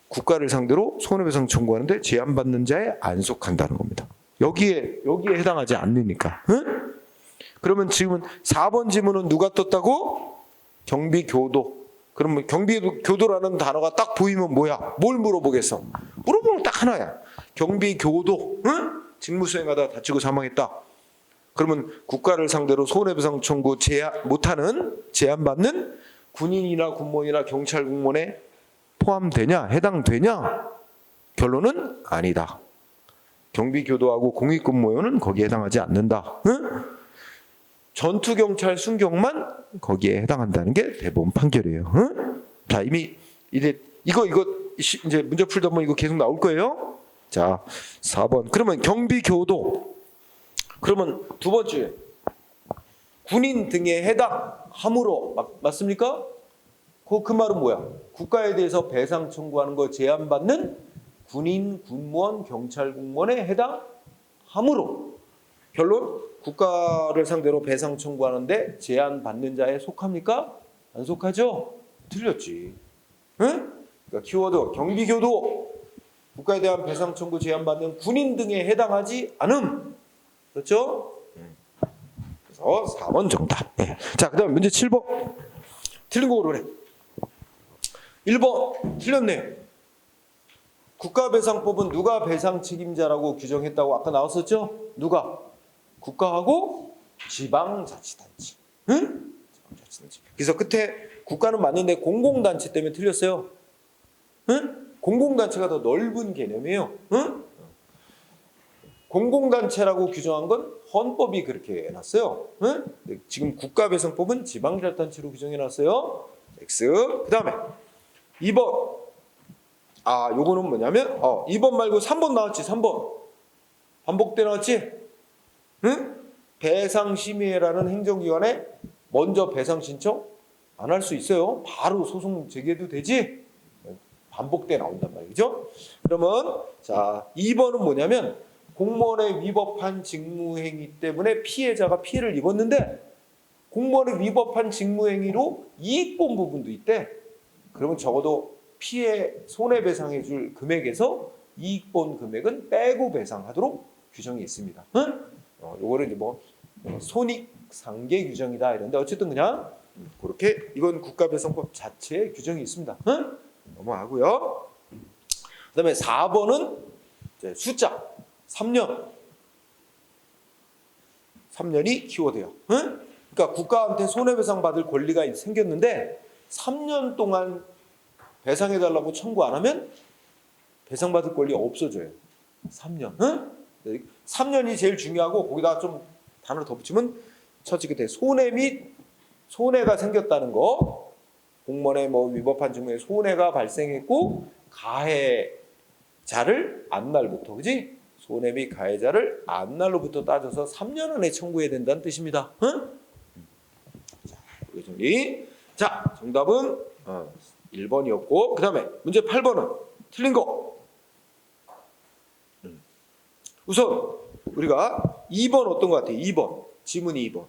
국가를 상대로 손해배상 청구하는데 제한받는 자에 안 속한다는 겁니다. 여기에 해당하지 않으니까. 응? 그러면 지금은 4번 지문은 누가 떴다고? 경비교도. 그러면 경비교도라는 단어가 딱 보이면 뭐야? 뭘 물어보겠어? 물어보면 딱 하나야. 경비교도. 응? 직무 수행하다가 다치고 사망했다. 그러면 국가를 상대로 손해배상 청구 못하는 제한받는 군인이나 군무원이나 경찰 공무원에 포함되냐? 해당되냐? 결론은 아니다. 경비교도하고 공익근무요원은 거기에 해당하지 않는다. 응? 전투경찰 순경만 거기에 해당한다는 게 대법원 판결이에요. 응? 자, 이미 이제 이거 이제 문제 풀다 보면 이거 계속 나올 거예요. 자, 4번. 그러면 경비교도. 그러면 두 번째. 군인 등에 해당함으로 맞습니까? 그 말은 뭐야? 국가에 대해서 배상 청구하는 거 제한받는 군인, 군무원, 경찰 공무원에 해당함으로. 결론? 국가를 상대로 배상 청구하는데 제한받는 자에 속합니까? 안 속하죠? 틀렸지. 응? 그러니까 키워드 경비교도 국가에 대한 배상 청구 제한받는 군인 등에 해당하지 않음. 그렇죠? 그래서 4번 정답. 네. 자, 그다음 문제 7번. 틀린 거 고르래. 1번 틀렸네. 국가배상법은 누가 배상 책임자라고 규정했다고 아까 나왔었죠? 누가? 국가하고 지방자치단체. 응? 지방자치단체. 그래서 끝에 국가는 맞는데 공공단체 때문에 틀렸어요. 응? 공공단체가 더 넓은 개념이에요. 응? 공공단체라고 규정한 건 헌법이 그렇게 해놨어요. 응? 지금 국가배상법은 지방자치단체로 규정해놨어요. X. 그 다음에 2번. 요거는 뭐냐면 2번 말고 3번 나왔지. 3번. 반복돼 나왔지. 응? 배상심의회라는 행정기관에 먼저 배상 신청 안 할 수 있어요. 바로 소송 제기해도 되지. 반복돼 나온단 말이죠. 그러면 자 2번은 뭐냐면 공무원의 위법한 직무행위 때문에 피해자가 피해를 입었는데 공무원의 위법한 직무행위로 이익 본 부분도 있대. 그러면 적어도 피해 손해배상해 줄 금액에서 이익 본 금액은 빼고 배상하도록 규정이 있습니다. 응? 요거를 이제 뭐 손익상계 규정이다 이런데 어쨌든 그냥 그렇게 이건 국가배상법 자체에 규정이 있습니다. 응? 넘어가고요. 그다음에 4번은 이제 숫자 3년. 3년이 키워드예요. 응? 그러니까 국가한테 손해배상 받을 권리가 생겼는데 3년 동안 배상해달라고 청구 안 하면 배상받을 권리 없어져요. 3년. 응? 3년이 제일 중요하고 거기다가 좀 단어를 덧붙이면 첫째 끝에 손해 및 손해가 생겼다는 거. 공무원의 뭐 위법한 직무에 손해가 발생했고 가해자를 안날부터 그지? 손해 및 가해자를 안날로부터 따져서 3년 안에 청구해야 된다는 뜻입니다. 응? 자, 이거 정리. 자, 정답은 1번이었고 그 다음에 문제 8번은 틀린 거. 우선 우리가 2번 어떤 것 같아요? 2번 지문이 2번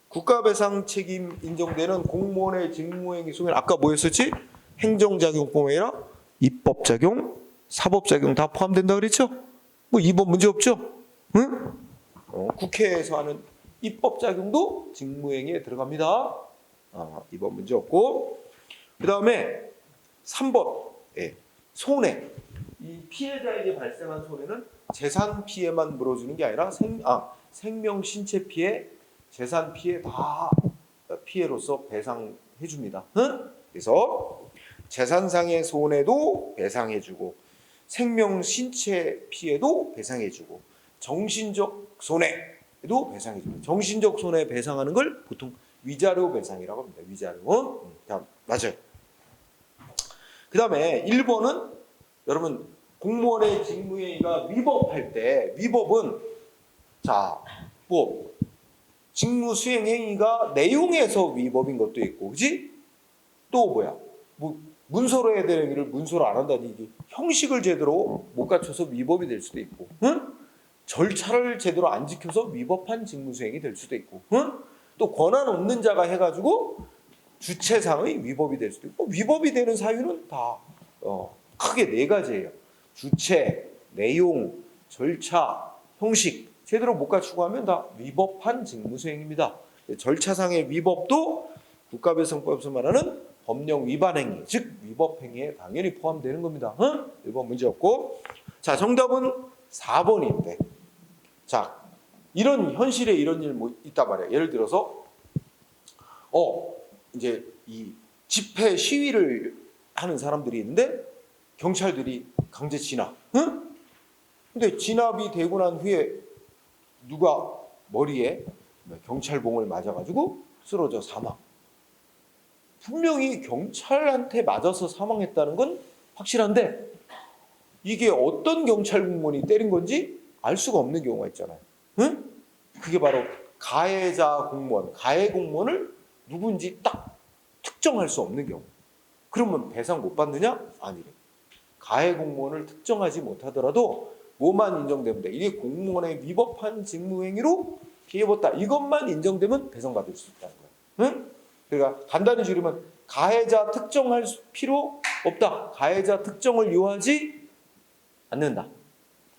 국가배상 책임 인정되는 공무원의 직무행위 속에 아까 뭐였었지? 행정작용뿐만 아니라 입법작용, 사법작용 다 포함된다 그랬죠? 뭐 2번 문제 없죠? 응? 국회에서 하는 입법작용도 직무행위에 들어갑니다. 2번 문제 없고 그 다음에 3번 손해. 이 피해자에게 발생한 손해는 재산 피해만 물어주는 게 아니라 생명 신체 피해, 재산 피해 다 피해로서 배상해 줍니다. 응? 그래서 재산상의 손해도 배상해 주고 생명 신체 피해도 배상해 주고 정신적 손해도 배상해 줍니다. 정신적 손해 배상하는 걸 보통 위자료 배상이라고 합니다. 위자료. 자, 맞아요. 그 다음에 1번은 여러분 공무원의 직무행위가 위법할 때 위법은 자, 뭐 직무 수행 행위가 내용에서 위법인 것도 있고, 그지? 또 뭐야? 뭐 문서로 해야 될 행위를 문서로 안 한다니 이게 형식을 제대로 못 갖춰서 위법이 될 수도 있고, 응? 절차를 제대로 안 지켜서 위법한 직무 수행이 될 수도 있고, 응? 또 권한 없는 자가 해가지고 주체상의 위법이 될 수도 있고, 위법이 되는 사유는 다 크게 네 가지예요. 주체, 내용, 절차, 형식 제대로 못 갖추고 하면 다 위법한 직무 수행입니다. 절차상의 위법도 국가배상법에서 말하는 법령 위반 행위, 즉 위법 행위에 당연히 포함되는 겁니다. 1번 문제 없고. 자, 정답은 4번인데. 자, 이런 현실에 이런 일 뭐 있단 말이야. 예를 들어서 이제 이 집회 시위를 하는 사람들이 있는데 경찰들이 강제 진압. 근데 진압이 되고 난 후에 누가 머리에 경찰봉을 맞아가지고 쓰러져 사망. 분명히 경찰한테 맞아서 사망했다는 건 확실한데 이게 어떤 경찰 공무원이 때린 건지 알 수가 없는 경우가 있잖아요. 응? 그게 바로 가해자 공무원, 가해 공무원을 누군지 딱 특정할 수 없는 경우. 그러면 배상 못 받느냐? 아니래. 가해 공무원을 특정하지 못하더라도 뭐만 인정되면 돼. 이게 공무원의 위법한 직무행위로 피해봤다. 이것만 인정되면 배상받을 수 있다는 거예요. 응? 그러니까 간단히 줄이면 가해자 특정할 필요 없다. 가해자 특정을 요하지 않는다.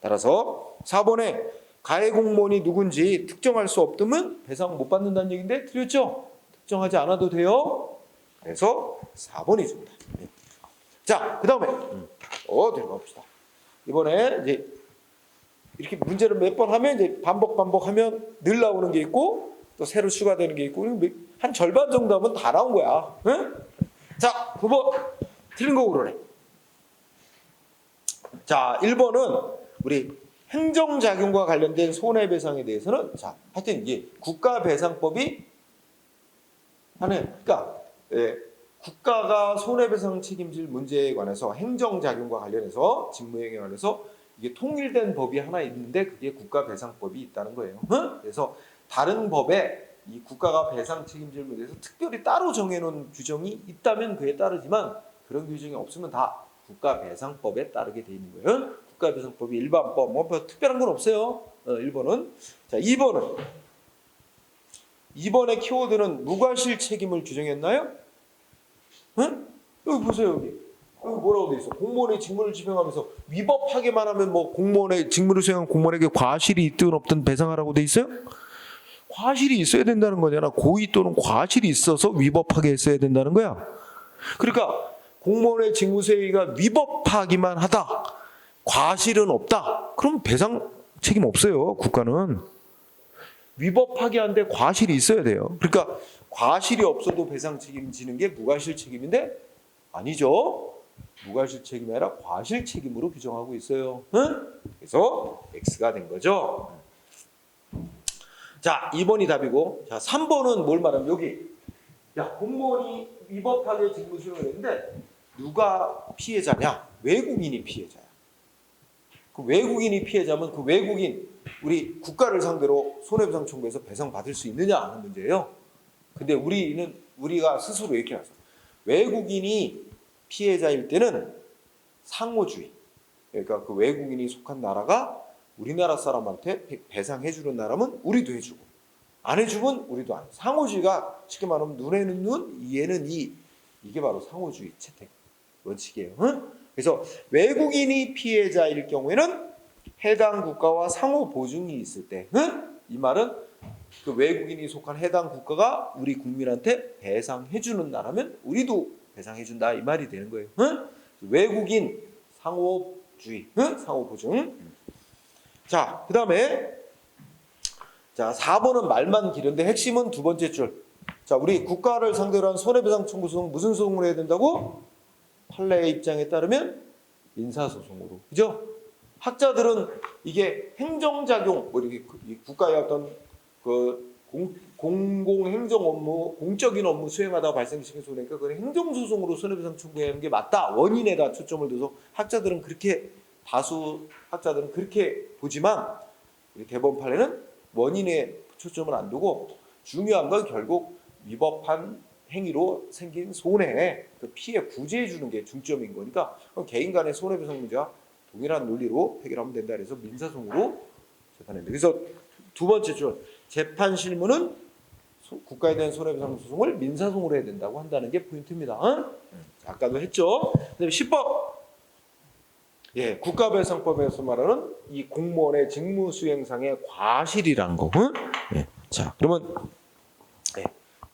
따라서 4번에 가해 공무원이 누군지 특정할 수 없다면 배상 못 받는다는 얘기인데 틀렸죠? 특정하지 않아도 돼요. 그래서 4번이 정답. 자, 그 다음에 들어가 봅시다. 이번에 이제 이렇게 문제를 몇 번 하면 이제 반복하면 늘 나오는 게 있고 또 새로 추가되는 게 있고 한 절반 정도 하면 다 나온 거야. 응? 자, 9번 틀린 거 고르래. 자, 1번은 우리 행정작용과 관련된 손해배상에 대해서는 자, 하여튼 이게 국가배상법이 하는 그러니까 국가가 손해배상 책임질 문제에 관해서 행정작용과 관련해서 직무행위에 관해서 이게 통일된 법이 하나 있는데 그게 국가배상법이 있다는 거예요. 그래서 다른 법에 이 국가가 배상 책임질 문제에 대해서 특별히 따로 정해놓은 규정이 있다면 그에 따르지만 그런 규정이 없으면 다 국가배상법에 따르게 돼 있는 거예요. 국가배상법이 일반법 뭐 특별한 건 없어요. 1번은. 자, 2번의 키워드는 무과실 책임을 규정했나요? 응? 여기 보세요. 여기 뭐라고 돼 있어? 공무원의 직무를 집행하면서 위법하게만 하면 뭐 공무원의 직무를 수행한 공무원에게 과실이 있든 없든 배상하라고 돼 있어요? 과실이 있어야 된다는 거잖아. 고의 또는 과실이 있어서 위법하게 했어야 된다는 거야. 그러니까 공무원의 직무 수행이 위법하기만 하다. 과실은 없다. 그럼 배상 책임 없어요. 국가는. 위법하게 하는데 과실이 있어야 돼요. 그러니까 과실이 없어도 배상 책임지는 게 무과실 책임인데 아니죠. 무과실 책임이 아니라 과실 책임으로 규정하고 있어요. 응? 그래서 X가 된 거죠. 자, 2번이 답이고, 자, 3번은 뭘 말하면 여기 공무원이 위법하게 직무 수행을 했는데 누가 피해자냐? 외국인이 피해자야. 그 외국인이 피해자면 그 외국인 우리 국가를 상대로 손해배상 청구해서 배상 받을 수 있느냐 하는 문제예요. 근데 우리가 스스로 이렇게 해서 외국인이 피해자일 때는 상호주의. 그러니까 그 외국인이 속한 나라가 우리나라 사람한테 배상해주는 나라면 우리도 해주고 안 해주면 우리도 안 해. 상호주의가 쉽게 말하면 눈에는 눈, 이에는 이. 이게 바로 상호주의 채택 원칙이에요. 응? 그래서 외국인이 피해자일 경우에는 해당 국가와 상호 보증이 있을 때, 응? 이 말은 그 외국인이 속한 해당 국가가 우리 국민한테 배상해주는 나라면 우리도 배상해준다 이 말이 되는 거예요. 응? 외국인 상호주의, 응? 상호 보증. 자, 그 다음에 자 4번은 말만 길은데 핵심은 두 번째 줄. 자, 우리 국가를 상대로 한 손해배상 청구 소송 무슨 소송을 해야 된다고? 판례의 입장에 따르면 민사소송으로. 그죠? 학자들은 이게 행정작용, 뭐 이렇게 국가의 어떤 그 공공행정 업무, 공적인 업무 수행하다가 발생시킨 손해니까 그 행정소송으로 손해배상 청구하는 게 맞다. 원인에다 초점을 둬서 학자들은 그렇게 다수 학자들은 그렇게 보지만 우리 대법원 판례는 원인에 초점을 안 두고 중요한 건 결국 위법한 행위로 생긴 손해, 그 피해 구제해 주는 게 중점인 거니까 그럼 개인 간의 손해배상 문제와 동일한 논리로 해결하면 된다. 그래서 민사소송으로 재판합니다. 그래서 두 번째 줄 재판 실무는 국가에 대한 손해배상 소송을 민사소송으로 해야 된다고 한다는 게 포인트입니다. 아까도 했죠. 그다음에 10번. 예, 국가배상법에서 말하는 이 공무원의 직무수행상의 과실이라는 거. 예. 자, 그러면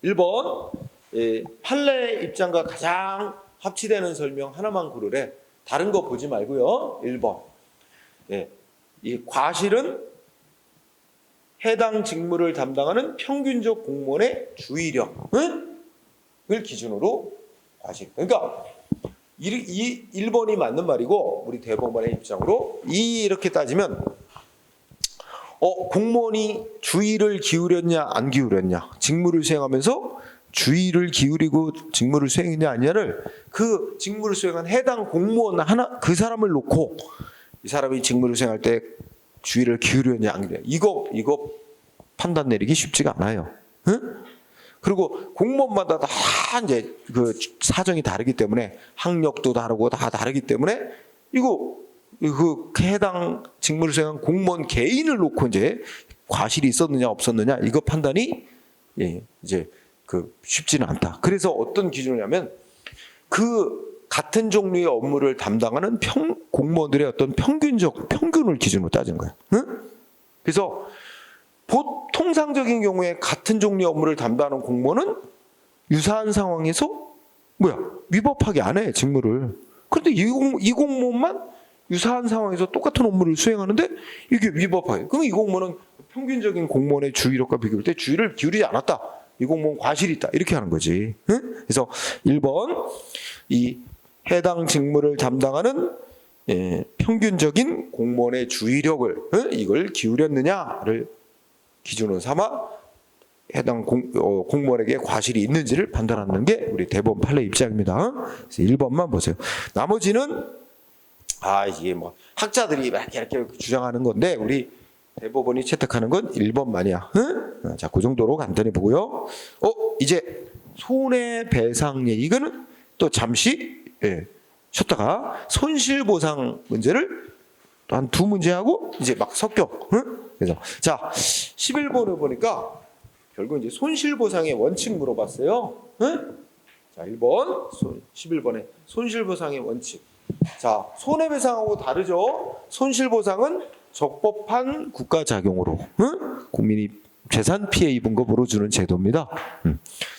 1번 판례 입장과 가장 합치되는 설명 하나만 고르래. 다른 거 보지 말고요. 1번. 이 과실은 해당 직무를 담당하는 평균적 공무원의 주의력을 기준으로 과실. 그러니까 이 1번이 맞는 말이고 우리 대법원의 입장으로 이렇게 따지면 공무원이 주의를 기울였냐 안 기울였냐, 직무를 수행하면서 주의를 기울이고 직무를 수행했냐 아니냐를 그 직무를 수행한 해당 공무원 하나 그 사람을 놓고 이 사람이 직무를 수행할 때 주의를 기울였냐 안 기울였냐 이거 판단 내리기 쉽지가 않아요. 응? 그리고 공무원마다 다 이제 그 사정이 다르기 때문에 학력도 다르고 다 다르기 때문에 이거 그 해당 직무를 수행한 공무원 개인을 놓고 이제 과실이 있었느냐 없었느냐 이거 판단이 이제 그 쉽지는 않다. 그래서 어떤 기준이냐면 그 같은 종류의 업무를 담당하는 공무원들의 어떤 평균을 기준으로 따진 거예요. 응? 그래서 통상적인 경우에 같은 종류의 업무를 담당하는 공무원은 유사한 상황에서 위법하게 안 해, 직무를. 그런데 이 공무원만 유사한 상황에서 똑같은 업무를 수행하는데 이게 위법하게. 그럼 이 공무원은 평균적인 공무원의 주의력과 비교할 때 주의를 기울이지 않았다. 이 공무원 과실이 있다. 이렇게 하는 거지. 응? 그래서 1번 이 해당 직무를 담당하는 평균적인 공무원의 주의력을 이걸 기울였느냐를 기준으로 삼아 해당 공무원에게 과실이 있는지를 판단하는 게 우리 대법원 판례 입장입니다. 그래서 1번만 보세요. 나머지는 이게 뭐 학자들이 막 이렇게 주장하는 건데 우리 대법원이 채택하는 건 1번만이야. 응? 자, 그 정도로 간단히 보고요. 이제 손해배상 이거는 또 잠시 쉬었다가 손실보상 문제를 또 한 두 문제 하고 이제 막 섞여. 응? 그래서 자 11번을 보니까 결국 이제 손실보상의 원칙 물어봤어요. 응? 자 1번 11번에 손실보상의 원칙. 자 손해배상하고 다르죠. 손실보상은 적법한 국가작용으로 국민이 재산 피해 입은 거 물어주는 제도입니다.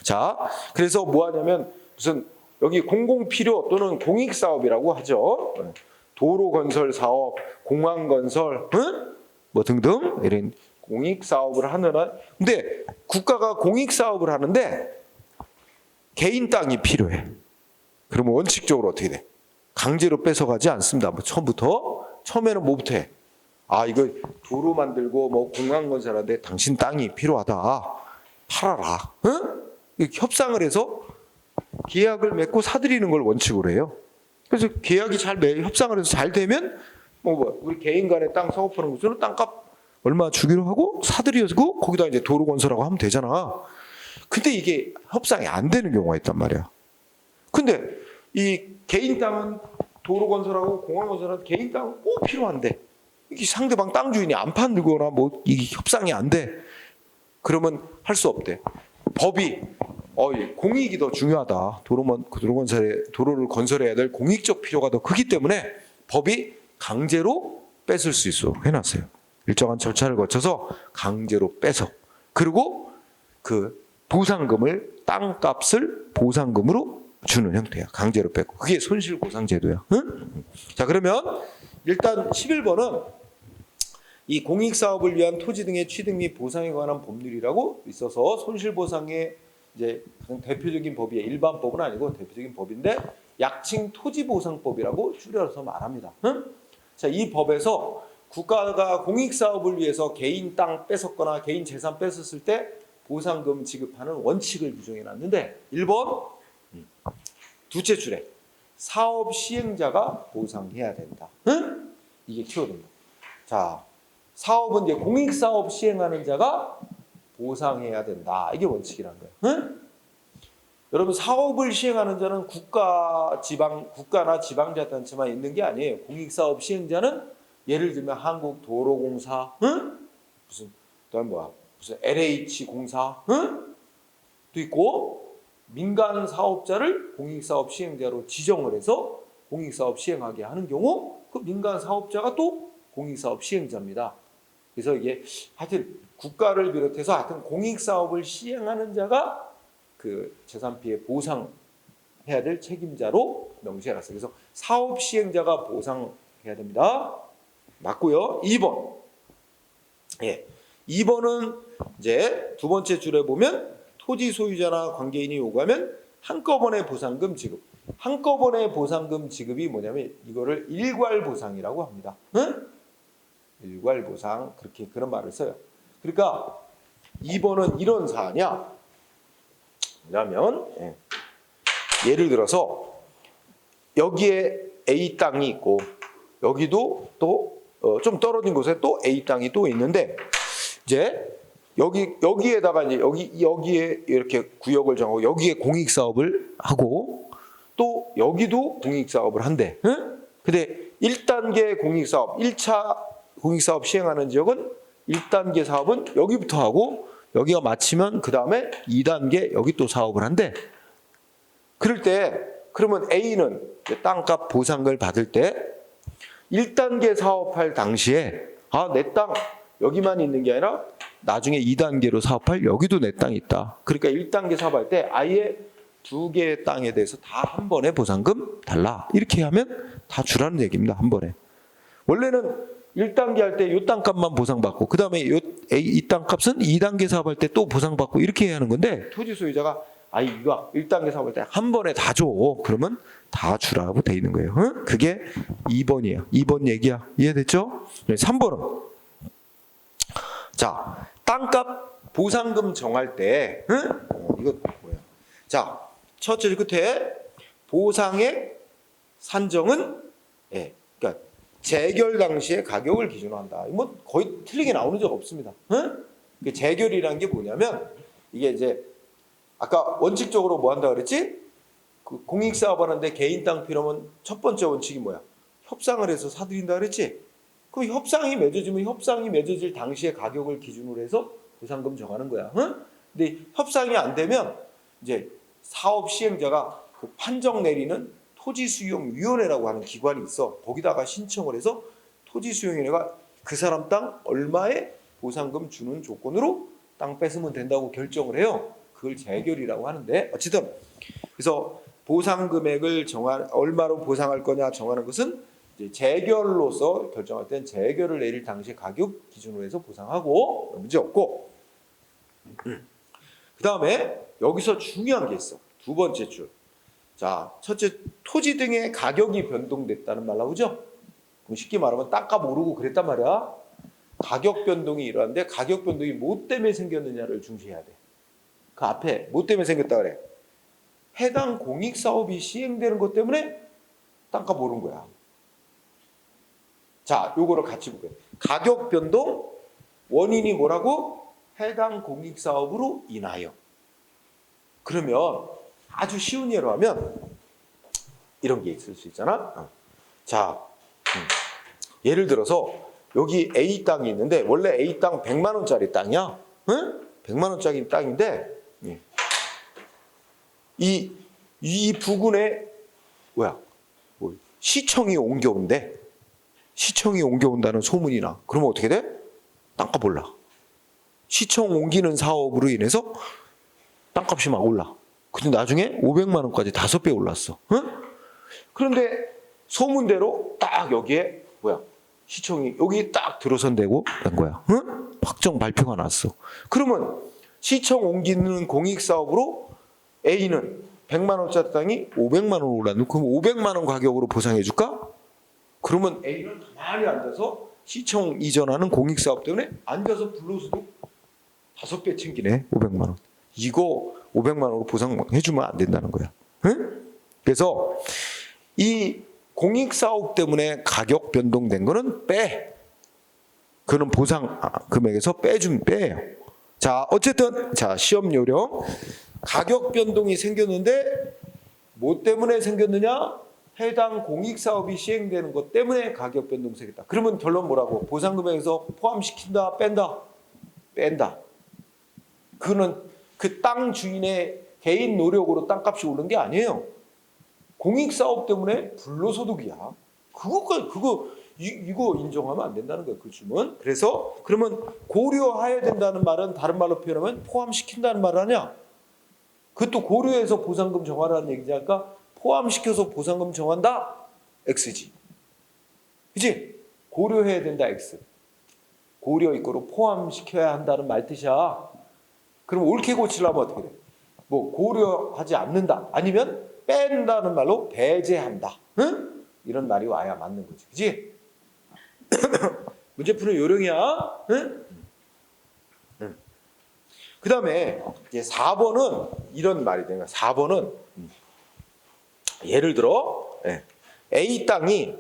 자 그래서 뭐 하냐면 무슨 여기 공공필요 또는 공익사업이라고 하죠. 도로건설 사업, 공항건설 뭐 등등 이런 공익사업을 하느라 근데 국가가 공익사업을 하는데 개인 땅이 필요해. 그러면 원칙적으로 어떻게 돼? 강제로 뺏어가지 않습니다. 뭐 처음에는 뭐부터 해? 이거 도로 만들고 뭐 공항 건설하는데 당신 땅이 필요하다. 팔아라. 협상을 해서 계약을 맺고 사들이는 걸 원칙으로 해요. 그래서 계약이 협상을 해서 잘 되면 우리 개인 간의 땅 사업하는 것은 땅값 얼마 주기로 하고 사들이고 거기다 이제 도로 건설하고 하면 되잖아. 근데 이게 협상이 안 되는 경우가 있단 말이야. 근데 이 개인 땅은 도로 건설하고 공항 건설하고 개인 땅은 꼭 필요한데 이게 상대방 땅 주인이 안 판거나 뭐 이게 협상이 안 돼. 그러면 할 수 없대. 법이 공익이 더 중요하다. 도로를 건설해야 될 공익적 필요가 더 크기 때문에 법이 강제로 뺏을 수 있도록 해놨어요. 일정한 절차를 거쳐서 강제로 뺏어. 그리고 그 보상금을 땅값을 보상금으로 주는 형태야. 강제로 뺏고. 그게 손실보상제도야. 응? 자 그러면 일단 11번은 이 공익사업을 위한 토지 등의 취득 및 보상에 관한 법률이라고 있어서 손실보상의 이제 가장 대표적인 법이 일반법은 아니고 대표적인 법인데 약칭 토지보상법이라고 줄여서 말합니다. 응? 자, 이 법에서 국가가 공익사업을 위해서 개인 땅 뺏었거나 개인 재산 뺏었을 때 보상금 지급하는 원칙을 규정해 놨는데 1번 두째 줄에 사업 시행자가 보상해야 된다. 응? 이게 키워드입니다. 자, 사업은 이제 공익사업 시행하는 자가 보상해야 된다. 이게 원칙이라는 거예요. 응? 여러분 사업을 시행하는 자는 국가나 지방자치단체만 있는 게 아니에요. 공익사업 시행자는 예를 들면 한국도로공사, 응? 무슨 LH공사, 응? 도 있고 민간 사업자를 공익사업 시행자로 지정을 해서 공익사업 시행하게 하는 경우 그 민간 사업자가 또 공익사업 시행자입니다. 그래서 이게 하여튼 국가를 비롯해서 하여튼 공익사업을 시행하는 자가 그 재산 피해 보상해야 될 책임자로 명시해놨어요. 그래서 사업 시행자가 보상해야 됩니다. 맞고요. 2번. 예. 2번은 이제 두 번째 줄에 보면 토지 소유자나 관계인이 요구하면 한꺼번에 보상금 지급. 한꺼번에 보상금 지급이 뭐냐면 이거를 일괄보상이라고 합니다. 응? 일괄보상 그런 말을 써요. 그러니까 2번은 이런 사안이야. 뭐냐면 예를 들어서 여기에 A 땅이 있고 여기도 또 좀 떨어진 곳에 또 A 땅이 또 있는데 이제 여기에다가 이제 여기에 이렇게 구역을 정하고 여기에 공익 사업을 하고 또 여기도 공익 사업을 한대. 응? 근데 1단계 공익 사업, 1차 공익 사업 시행하는 지역은 1단계 사업은 여기부터 하고 여기가 마치면 그 다음에 2단계 여기 또 사업을 한대. 그럴 때 그러면 A는 땅값 보상을 받을 때 1단계 사업할 당시에 내 땅 여기만 있는 게 아니라 나중에 2단계로 사업할 여기도 내 땅이 있다. 그러니까 1단계 사업할 때 아예 2개의 땅에 대해서 다 한 번에 보상금 달라. 이렇게 하면 다 주라는 얘기입니다. 한 번에. 원래는 1단계 할 때 이 땅값만 보상받고 그 다음에 이 땅값은 2단계 사업할 때 또 보상받고 이렇게 해야 하는 건데 토지 소유자가 이거 1단계 사업할 때 한 번에 다 줘. 그러면 다 주라고 돼 있는 거예요. 응? 그게 2번이에요. 2번 얘기야. 이해됐죠? 3번은 자, 땅값 보상금 정할 때 응? 이거 뭐야? 자, 첫째 줄 끝에 보상액 산정은 그러니까 재결 당시의 가격을 기준으로 한다. 뭐 거의 틀리게 나오는 적 없습니다. 응? 재결이라는 게 뭐냐면 이게 이제 아까 원칙적으로 뭐 한다 그랬지? 그 공익사업 하는데 개인 땅 필요하면 첫 번째 원칙이 뭐야? 협상을 해서 사들인다 그랬지? 그럼 협상이 맺어지면 협상이 맺어질 당시의 가격을 기준으로 해서 보상금 정하는 거야. 응? 근데 협상이 안 되면 이제 사업 시행자가 그 판정 내리는 토지수용위원회라고 하는 기관이 있어. 거기다가 신청을 해서 토지수용위원회가 그 사람 땅 얼마에 보상금 주는 조건으로 땅 뺏으면 된다고 결정을 해요. 그걸 재결이라고 하는데 어쨌든 그래서 보상 금액을 얼마로 보상할 거냐 정하는 것은 이제 재결로서 결정할 땐 재결을 내릴 당시 가격 기준으로 해서 보상하고 문제 없고 그 다음에 여기서 중요한 게 있어. 두 번째 줄. 자, 첫째 토지 등의 가격이 변동됐다는 말 나오죠? 그럼 쉽게 말하면 땅값 오르고 그랬단 말이야. 가격 변동이 일어났는데 가격 변동이 뭐 때문에 생겼느냐를 중시해야 돼. 그 앞에 뭐 때문에 생겼다 그래? 해당 공익사업이 시행되는 것 때문에 땅값 오른 거야. 자, 요거를 같이 볼게요. 가격 변동 원인이 뭐라고? 해당 공익사업으로 인하여. 그러면 아주 쉬운 예로 하면 이런 게 있을 수 있잖아. 자, 예를 들어서 여기 A 땅이 있는데 원래 A 땅 100만 원짜리 땅이야. 응? 100만 원짜리 땅인데 이 부근에 시청이 옮겨온대. 시청이 옮겨온다는 소문이 나. 그러면 어떻게 돼? 땅값 올라. 시청 옮기는 사업으로 인해서 땅값이 막 올라. 근데 나중에 500만 원까지 5배 올랐어. 응? 그런데 소문대로 딱 여기에 시청이 여기 딱 들어선대고 된 거야. 응? 확정 발표가 났어. 그러면 시청 옮기는 공익사업으로 A는 100만 원짜리 땅이 500만 원 올랐는데 그럼 500만 원 가격으로 보상해 줄까? 그러면 A는 가만히 앉아서 시청 이전하는 공익사업 때문에 앉아서 불로서도 5배 챙기네. 500만 원. 이거 500만 원으로 보상해주면 안 된다는 거야. 응? 그래서 이 공익사업 때문에 가격 변동된 거는 빼. 그는 보상 금액에서 빼요. 자, 어쨌든 자, 시험 요령. 가격 변동이 생겼는데 뭐 때문에 생겼느냐? 해당 공익 사업이 시행되는 것 때문에 가격 변동 생겼다. 그러면 결론 뭐라고? 보상 금액에서 포함시킨다, 뺀다? 뺀다. 그거는 그 땅 주인의 개인 노력으로 땅값이 오른 게 아니에요. 공익 사업 때문에 불로소득이야. 이거 인정하면 안 된다는 거예요. 그 주문. 그래서 그러면 고려해야 된다는 말은 다른 말로 표현하면 포함시킨다는 말 아니야? 그것도 고려해서 보상금 정하라는 얘기지 않을까? 포함시켜서 보상금 정한다? X지. 그치? 고려해야 된다, X. 고려 이거로 포함시켜야 한다는 말 뜻이야. 그럼 옳게 고치려면 어떻게 돼? 뭐 고려하지 않는다. 아니면 뺀다는 말로 배제한다. 응? 이런 말이 와야 맞는 거지. 그치? 문제 푸는 요령이야. 응? 응. 그 다음에 이제 4번은 이런 말이 되는 거야. 4번은 예를 들어 A 땅이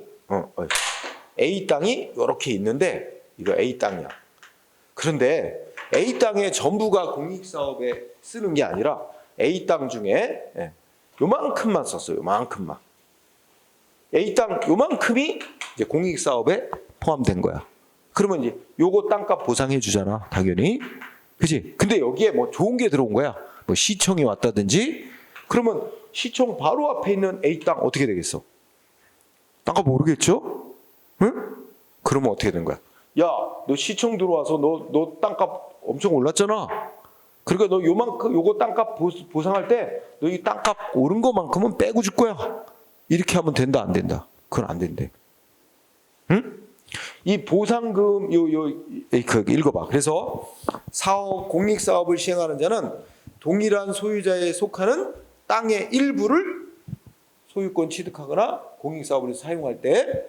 이렇게 있는데 이거 A 땅이야. 그런데 A 땅의 전부가 공익사업에 쓰는 게 아니라 A 땅 중에 요만큼만 썼어요. 요만큼만. A 땅 요만큼이 이제 공익사업에 포함된 거야. 그러면 이제 요거 땅값 보상해 주잖아. 당연히. 그치? 근데 여기에 뭐 좋은 게 들어온 거야. 뭐 시청이 왔다든지. 그러면 시청 바로 앞에 있는 A 땅 어떻게 되겠어? 땅값 모르겠죠? 응? 그러면 어떻게 된 거야? 야, 너 시청 들어와서 너 땅값 엄청 올랐잖아. 그러니까 너 요거 땅값 보상할 때 너 이 땅값 오른 거만큼은 빼고 줄 거야. 이렇게 하면 된다, 안 된다? 그건 안 된대. 응? 이 보상금 읽어봐. 그래서 사업 공익 사업을 시행하는 자는 동일한 소유자에 속하는 땅의 일부를 소유권 취득하거나 공익 사업을 사용할 때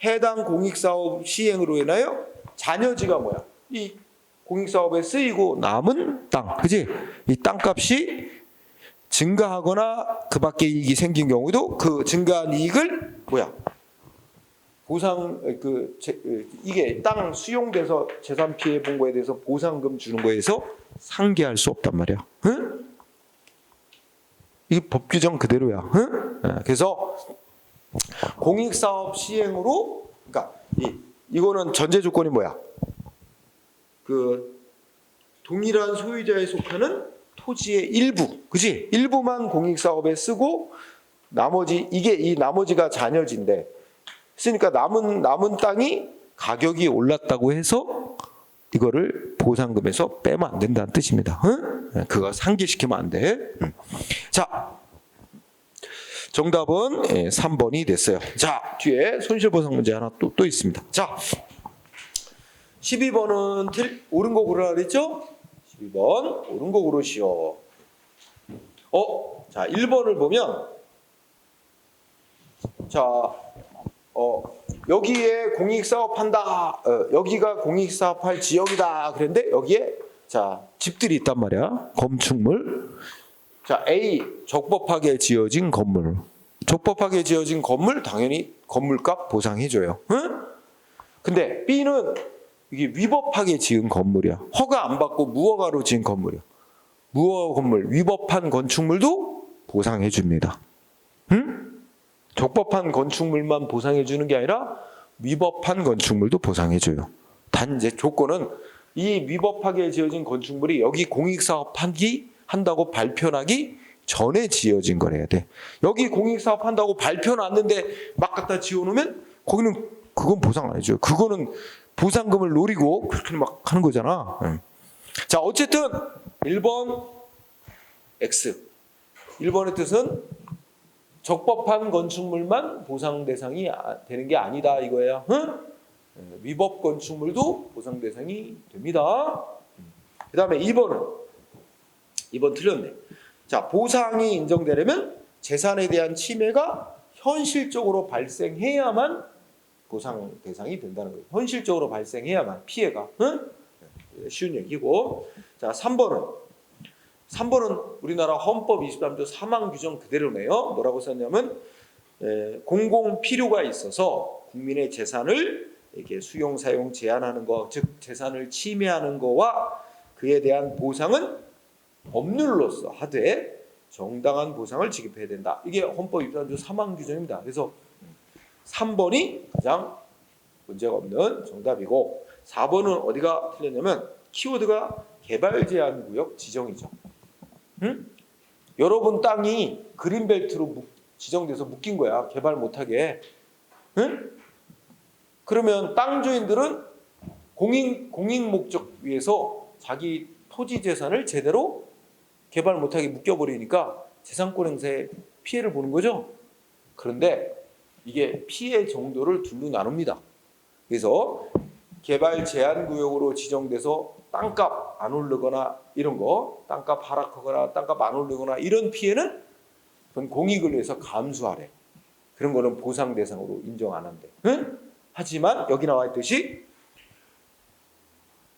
해당 공익 사업 시행으로 인하여 잔여지가 뭐야? 이 공익 사업에 쓰이고 남은 땅, 그지? 이 땅값이 증가하거나 그밖에 이익이 생긴 경우도 그 증가한 이익을 뭐야? 보상 이게 땅 수용돼서 재산 피해 본 거에 대해서 보상금 주는 거에서 상계할 수 없단 말이야. 응? 이게 법 규정 그대로야. 응? 그래서 공익 사업 시행으로 그러니까 이거는 전제 조건이 뭐야? 그 동일한 소유자에 속하는 토지의 일부, 그지? 일부만 공익 사업에 쓰고 나머지 이 나머지가 잔여지인데. 쓰니까 남은 땅이 가격이 올랐다고 해서 이거를 보상금에서 빼면 안 된다는 뜻입니다. 응? 그거 상기시키면 안 돼. 자, 정답은 3번이 됐어요. 자, 뒤에 손실보상 문제 하나 또 있습니다. 자, 12번은 옳은 거 고르라 그랬죠? 12번 옳은 거 고르시오. 자, 1번을 보면 자, 여기에 공익사업 한다. 여기가 공익사업 할 지역이다. 그런데 여기에 자, 집들이 있단 말이야. 건축물. 자, A 적법하게 지어진 건물. 적법하게 지어진 건물 당연히 건물값 보상해 줘요. 응? 근데 B는 이게 위법하게 지은 건물이야. 허가 안 받고 무허가로 지은 건물이야. 무허가 건물, 위법한 건축물도 보상해 줍니다. 응? 적법한 건축물만 보상해 주는 게 아니라 위법한 건축물도 보상해 줘요. 단 이제 조건은 이 위법하게 지어진 건축물이 여기 공익사업 한다고 발표하기 전에 지어진 거래야 돼. 여기 공익사업 한다고 발표 났는데 막 갖다 지어놓으면 그건 보상 안 해줘요. 그거는 보상금을 노리고 그렇게 막 하는 거잖아. 자, 어쨌든 1번 X. 1번의 뜻은 적법한 건축물만 보상 대상이 되는 게 아니다 이거예요. 응? 위법 건축물도 보상 대상이 됩니다. 그 다음에 2번 틀렸네. 자, 보상이 인정되려면 재산에 대한 침해가 현실적으로 발생해야만 보상 대상이 된다는 거예요. 현실적으로 발생해야만 피해가. 응? 쉬운 얘기고. 자, 3번은 우리나라 헌법 23조 사망 규정 그대로네요. 뭐라고 썼냐면 공공 필요가 있어서 국민의 재산을 이렇게 수용 사용 제한하는 거, 즉 재산을 침해하는 거와 그에 대한 보상은 법률로서 하되 정당한 보상을 지급해야 된다. 이게 헌법 입장조 3항 규정입니다. 그래서 3번이 가장 문제가 없는 정답이고 4번은 어디가 틀렸냐면 키워드가 개발제한구역 지정이죠. 응? 여러분 땅이 그린벨트로 지정돼서 묶인 거야. 개발 못하게. 응? 그러면 땅 주인들은 공익 목적 위해서 자기 토지 재산을 제대로 개발 못하게 묶여버리니까 재산권 행사에 피해를 보는 거죠. 그런데 이게 피해 정도를 둘로 나눕니다. 그래서 개발 제한 구역으로 지정돼서 땅값 안 오르거나 이런 거, 땅값 하락하거나 땅값 안 오르거나 이런 피해는 그건 공익을 위해서 감수하래. 그런 거는 보상 대상으로 인정 안 한대. 응? 하지만 여기 나와 있듯이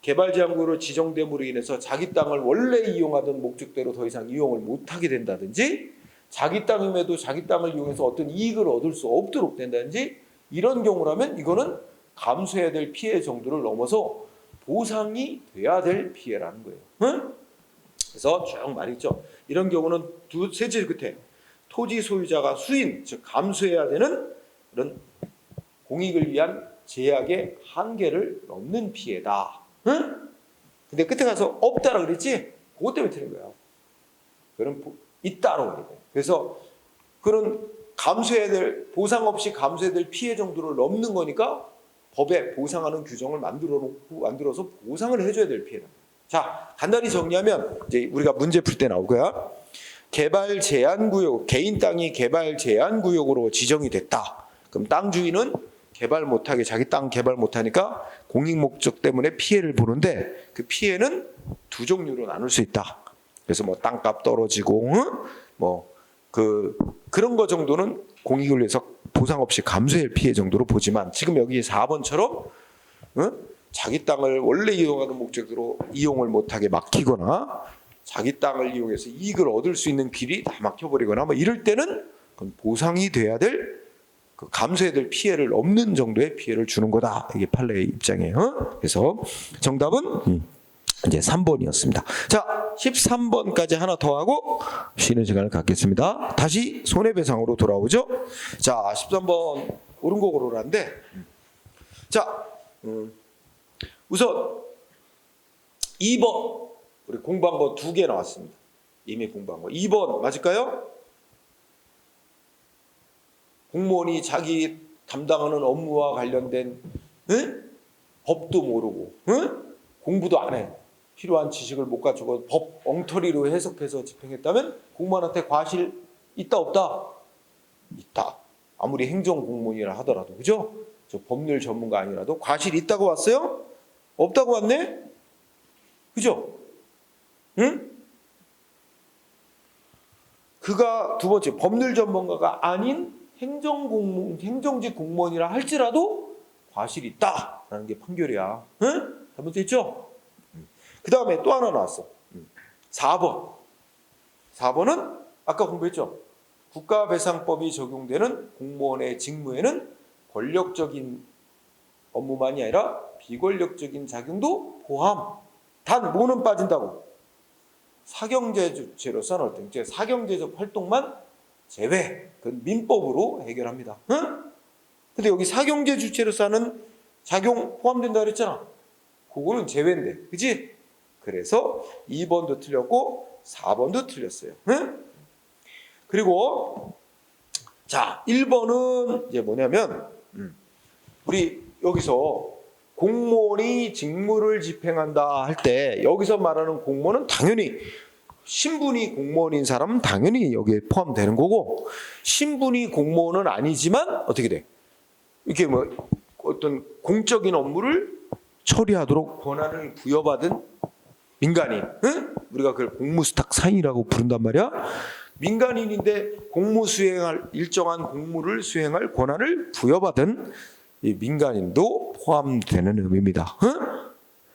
개발 제한 구역으로 지정됨으로 인해서 자기 땅을 원래 이용하던 목적대로 더 이상 이용을 못하게 된다든지 자기 땅임에도 자기 땅을 이용해서 어떤 이익을 얻을 수 없도록 된다든지 이런 경우라면 이거는 감수해야 될 피해 정도를 넘어서 보상이 돼야 될 피해라는 거예요. 응? 그래서 쭉 말했죠. 이런 경우는 세 줄 끝에 토지 소유자가 수인, 즉 감수해야 되는 그런 공익을 위한 제약의 한계를 넘는 피해다. 응? 근데 끝에 가서 없다라 그랬지? 그것 때문에 틀린 거야. 그런 있다로 해야 돼. 그래서 그런 감수해야 될 보상 없이 감수해야 될 피해 정도를 넘는 거니까 법에 보상하는 규정을 만들어서 보상을 해줘야 될 피해다. 자, 간단히 정리하면 이제 우리가 문제 풀 때 나올 거야. 개발 제한 구역, 개인 땅이 개발 제한 구역으로 지정이 됐다. 그럼 땅 주인은 개발 못하게 자기 땅 개발 못하니까 공익 목적 때문에 피해를 보는데 그 피해는 두 종류로 나눌 수 있다. 그래서 뭐 땅값 떨어지고 그런 거 정도는 공익을 위해서 보상 없이 감수할 피해 정도로 보지만 지금 여기 4번처럼 자기 땅을 원래 이용하는 목적으로 이용을 못하게 막히거나 자기 땅을 이용해서 이익을 얻을 수 있는 길이 다 막혀버리거나 뭐 이럴 때는 그건 보상이 돼야 될 그 감수해야 될 피해를 없는 정도의 피해를 주는 거다. 이게 판례의 입장이에요. 그래서 정답은 이제 3번이었습니다. 자, 13번까지 하나 더 하고 쉬는 시간을 갖겠습니다. 다시 손해배상으로 돌아오죠. 자, 13번 옳은 거 고르라는데 자, 우선 2번 우리 공부한 거 2개 나왔습니다. 이미 공부한 거 2번 맞을까요? 공무원이 자기 담당하는 업무와 관련된 법도 모르고 공부도 안 해. 필요한 지식을 못 갖추고 법 엉터리로 해석해서 집행했다면 공무원한테 과실 있다 없다? 있다. 아무리 행정공무원이라 하더라도 그죠? 저 법률 전문가 아니라도 과실 있다고 왔어요? 없다고 왔네? 그죠? 응? 그가 두 번째 법률 전문가가 아닌 행정직 공무원이라 할지라도 과실이 있다라는 게 판결이야. 응? 잘못됐죠? 그 다음에 또 하나 나왔어. 4번. 4번은 아까 공부했죠? 국가배상법이 적용되는 공무원의 직무에는 권력적인 업무만이 아니라 비권력적인 작용도 포함. 단 뭐는 빠진다고? 사경제 주체로서는 어떤 사경제적 활동만 제외. 그건 민법으로 해결합니다. 응? 근데 여기 사경제 주체로서 하는 작용 포함된다 그랬잖아. 그거는 제외인데. 그치? 그래서 2번도 틀렸고 4번도 틀렸어요. 응? 그리고 자, 1번은 이제 뭐냐면 우리 여기서 공무원이 직무를 집행한다 할 때 여기서 말하는 공무원은 당연히 신분이 공무원인 사람은 당연히 여기에 포함되는 거고 신분이 공무원은 아니지만 어떻게 돼? 이렇게 뭐 어떤 공적인 업무를 처리하도록 권한을 부여받은 민간인, 응? 우리가 그걸 공무수탁 사인이라고 부른단 말이야. 민간인인데 공무 수행할 일정한 공무를 수행할 권한을 부여받은 이 민간인도 포함되는 의미입니다. 응?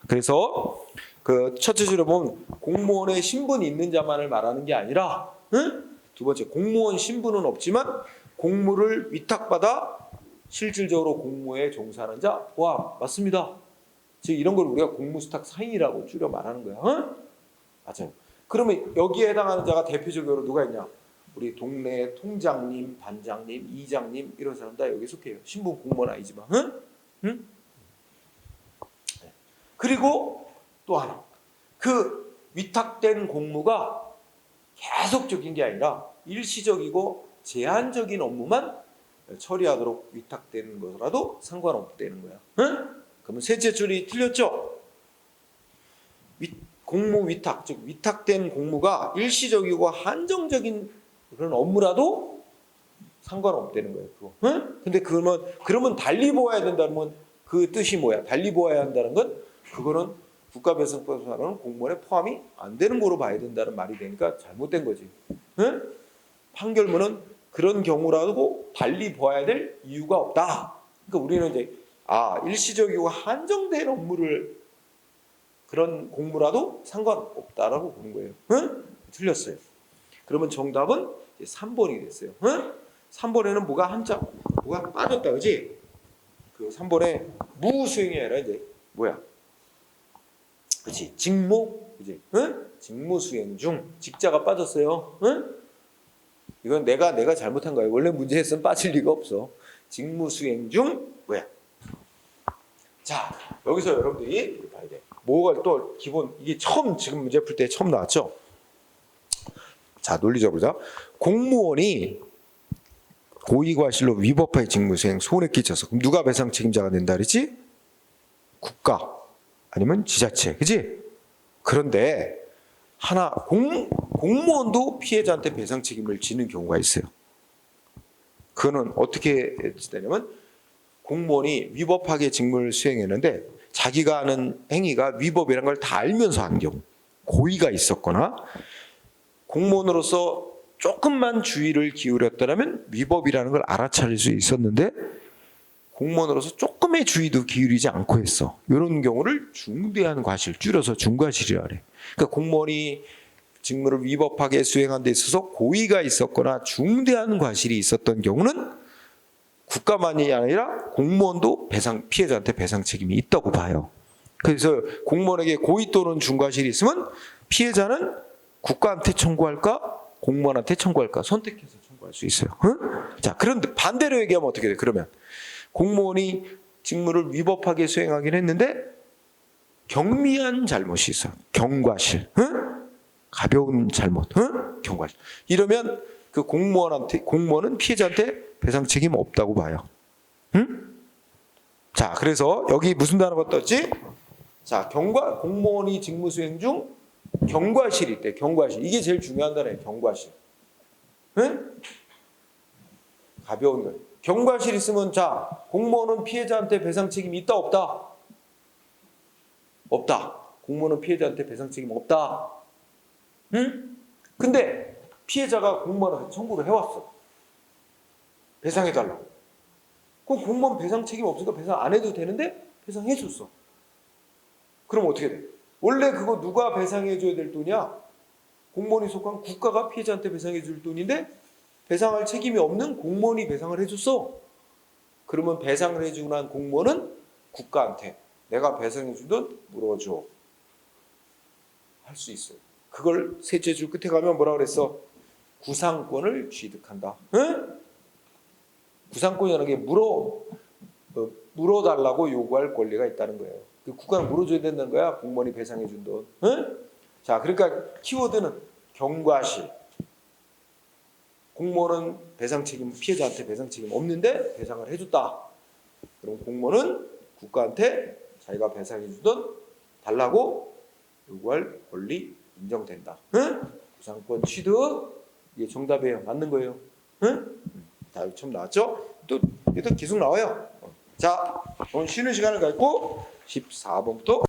그래서 그 첫째 줄에 보면 공무원의 신분이 있는 자만을 말하는 게 아니라 두 번째 공무원 신분은 없지만 공무를 위탁받아 실질적으로 공무에 종사하는 자 포함. 맞습니다. 즉 이런 걸 우리가 공무수탁 사인이라고 줄여 말하는 거야. 어? 맞아요. 그러면 여기에 해당하는 자가 대표적으로 누가 있냐? 우리 동네 통장님, 반장님, 이장님 이런 사람 다 여기 속해요. 신분 공무원 아니지만. 응? 응? 그리고 또 하나. 그 위탁된 공무가 계속적인 게 아니라 일시적이고 제한적인 업무만 처리하도록 위탁되는 거라도 상관없다는 거야. 응? 그러면 셋째 줄이 틀렸죠? 공무 위탁, 즉 위탁된 공무가 일시적이고 한정적인 그런 업무라도 상관없다는 거예요. 그거. 응? 근데 그러면 달리 보아야 된다는 그 뜻이 뭐야? 달리 보아야 한다는 건 그거는 국가배상법상으로는 공무원에 포함이 안 되는 거로 봐야 된다는 말이 되니까 잘못된 거지. 응? 판결문은 그런 경우라도 달리 보아야 될 이유가 없다. 그러니까 우리는 이제 일시적이고 한정된 업무를 그런 공무라도 상관없다라고 보는 거예요. 응? 틀렸어요. 그러면 정답은 3번이 됐어요. 응? 3번에는 뭐가 빠졌다, 그지? 그 3번에 무수행이 아니라 이제 뭐야? 그렇지, 직무, 그지? 응? 직무 수행 중 직자가 빠졌어요. 응? 이건 내가 잘못한 거예요. 원래 문제에서는 빠질 리가 없어. 직무 수행 중 뭐야? 자, 여기서 여러분들이 봐야 돼. 뭐가 또 기본 이게 지금 문제 풀 때 처음 나왔죠? 자, 논리적으로 보자. 공무원이 고의과실로 위법하게 직무수행 손해 끼쳐서 그럼 누가 배상 책임자가 된다 그랬지? 국가 아니면 지자체, 그지? 그런데 공무원도 피해자한테 배상 책임을 지는 경우가 있어요. 그거는 어떻게 되냐면 공무원이 위법하게 직무를 수행했는데 자기가 하는 행위가 위법이라는 걸 다 알면서 한 경우, 고의가 있었거나 공무원으로서 조금만 주의를 기울였더라면 위법이라는 걸 알아차릴 수 있었는데 공무원으로서 조금의 주의도 기울이지 않고 했어. 이런 경우를 중대한 과실, 줄여서 중과실이라 그래. 그러니까 공무원이 직무를 위법하게 수행한 데 있어서 고의가 있었거나 중대한 과실이 있었던 경우는 국가만이 아니라 공무원도 피해자한테 배상 책임이 있다고 봐요. 그래서 공무원에게 고의 또는 중과실이 있으면 피해자는 국가한테 청구할까 공무원한테 청구할까 선택해서 청구할 수 있어요. 응? 자, 그런데 반대로 얘기하면 어떻게 돼? 그러면 공무원이 직무를 위법하게 수행하긴 했는데 경미한 잘못이 있어요. 경과실, 응? 가벼운 잘못, 응? 경과실. 이러면 그 공무원은 피해자한테 배상 책임 없다고 봐요. 응? 자, 그래서 여기 무슨 단어가 떴지? 자, 공무원이 직무 수행 중 경과실이 있대. 경과실. 이게 제일 중요한 단어예요. 경과실. 응? 가벼운 거. 경과실 있으면 자, 공무원은 피해자한테 배상 책임이 있다 없다? 없다. 공무원은 피해자한테 배상 책임 없다. 응? 근데 피해자가 공무원한테 청구를 해왔어. 배상해달라고. 그럼 공무원 배상 책임 없으니까 배상 안 해도 되는데 배상해줬어. 그럼 어떻게 돼? 원래 그거 누가 배상해줘야 될 돈이야? 공무원이 속한 국가가 피해자한테 배상해줄 돈인데 배상할 책임이 없는 공무원이 배상을 해줬어. 그러면 배상을 해주고 난 공무원은 국가한테 내가 배상해준 돈 물어줘. 할 수 있어요. 그걸 셋째 줄 끝에 가면 뭐라 그랬어? 구상권을 취득한다. 응? 구상권이라는 게 물어달라고 요구할 권리가 있다는 거예요. 그 국가는 물어줘야 된다는 거야. 공무원이 배상해준 돈. 응? 자, 그러니까 키워드는 경과실. 공무원은 피해자한테 배상 책임 없는데 배상을 해줬다. 그럼 공무원은 국가한테 자기가 배상해준 돈 달라고 요구할 권리 인정된다. 응? 구상권 취득. 이게 정답이에요. 맞는 거예요. 응? 자, 여기 처음 나왔죠? 또 계속 나와요. 자, 오늘 쉬는 시간을 갖고 14번부터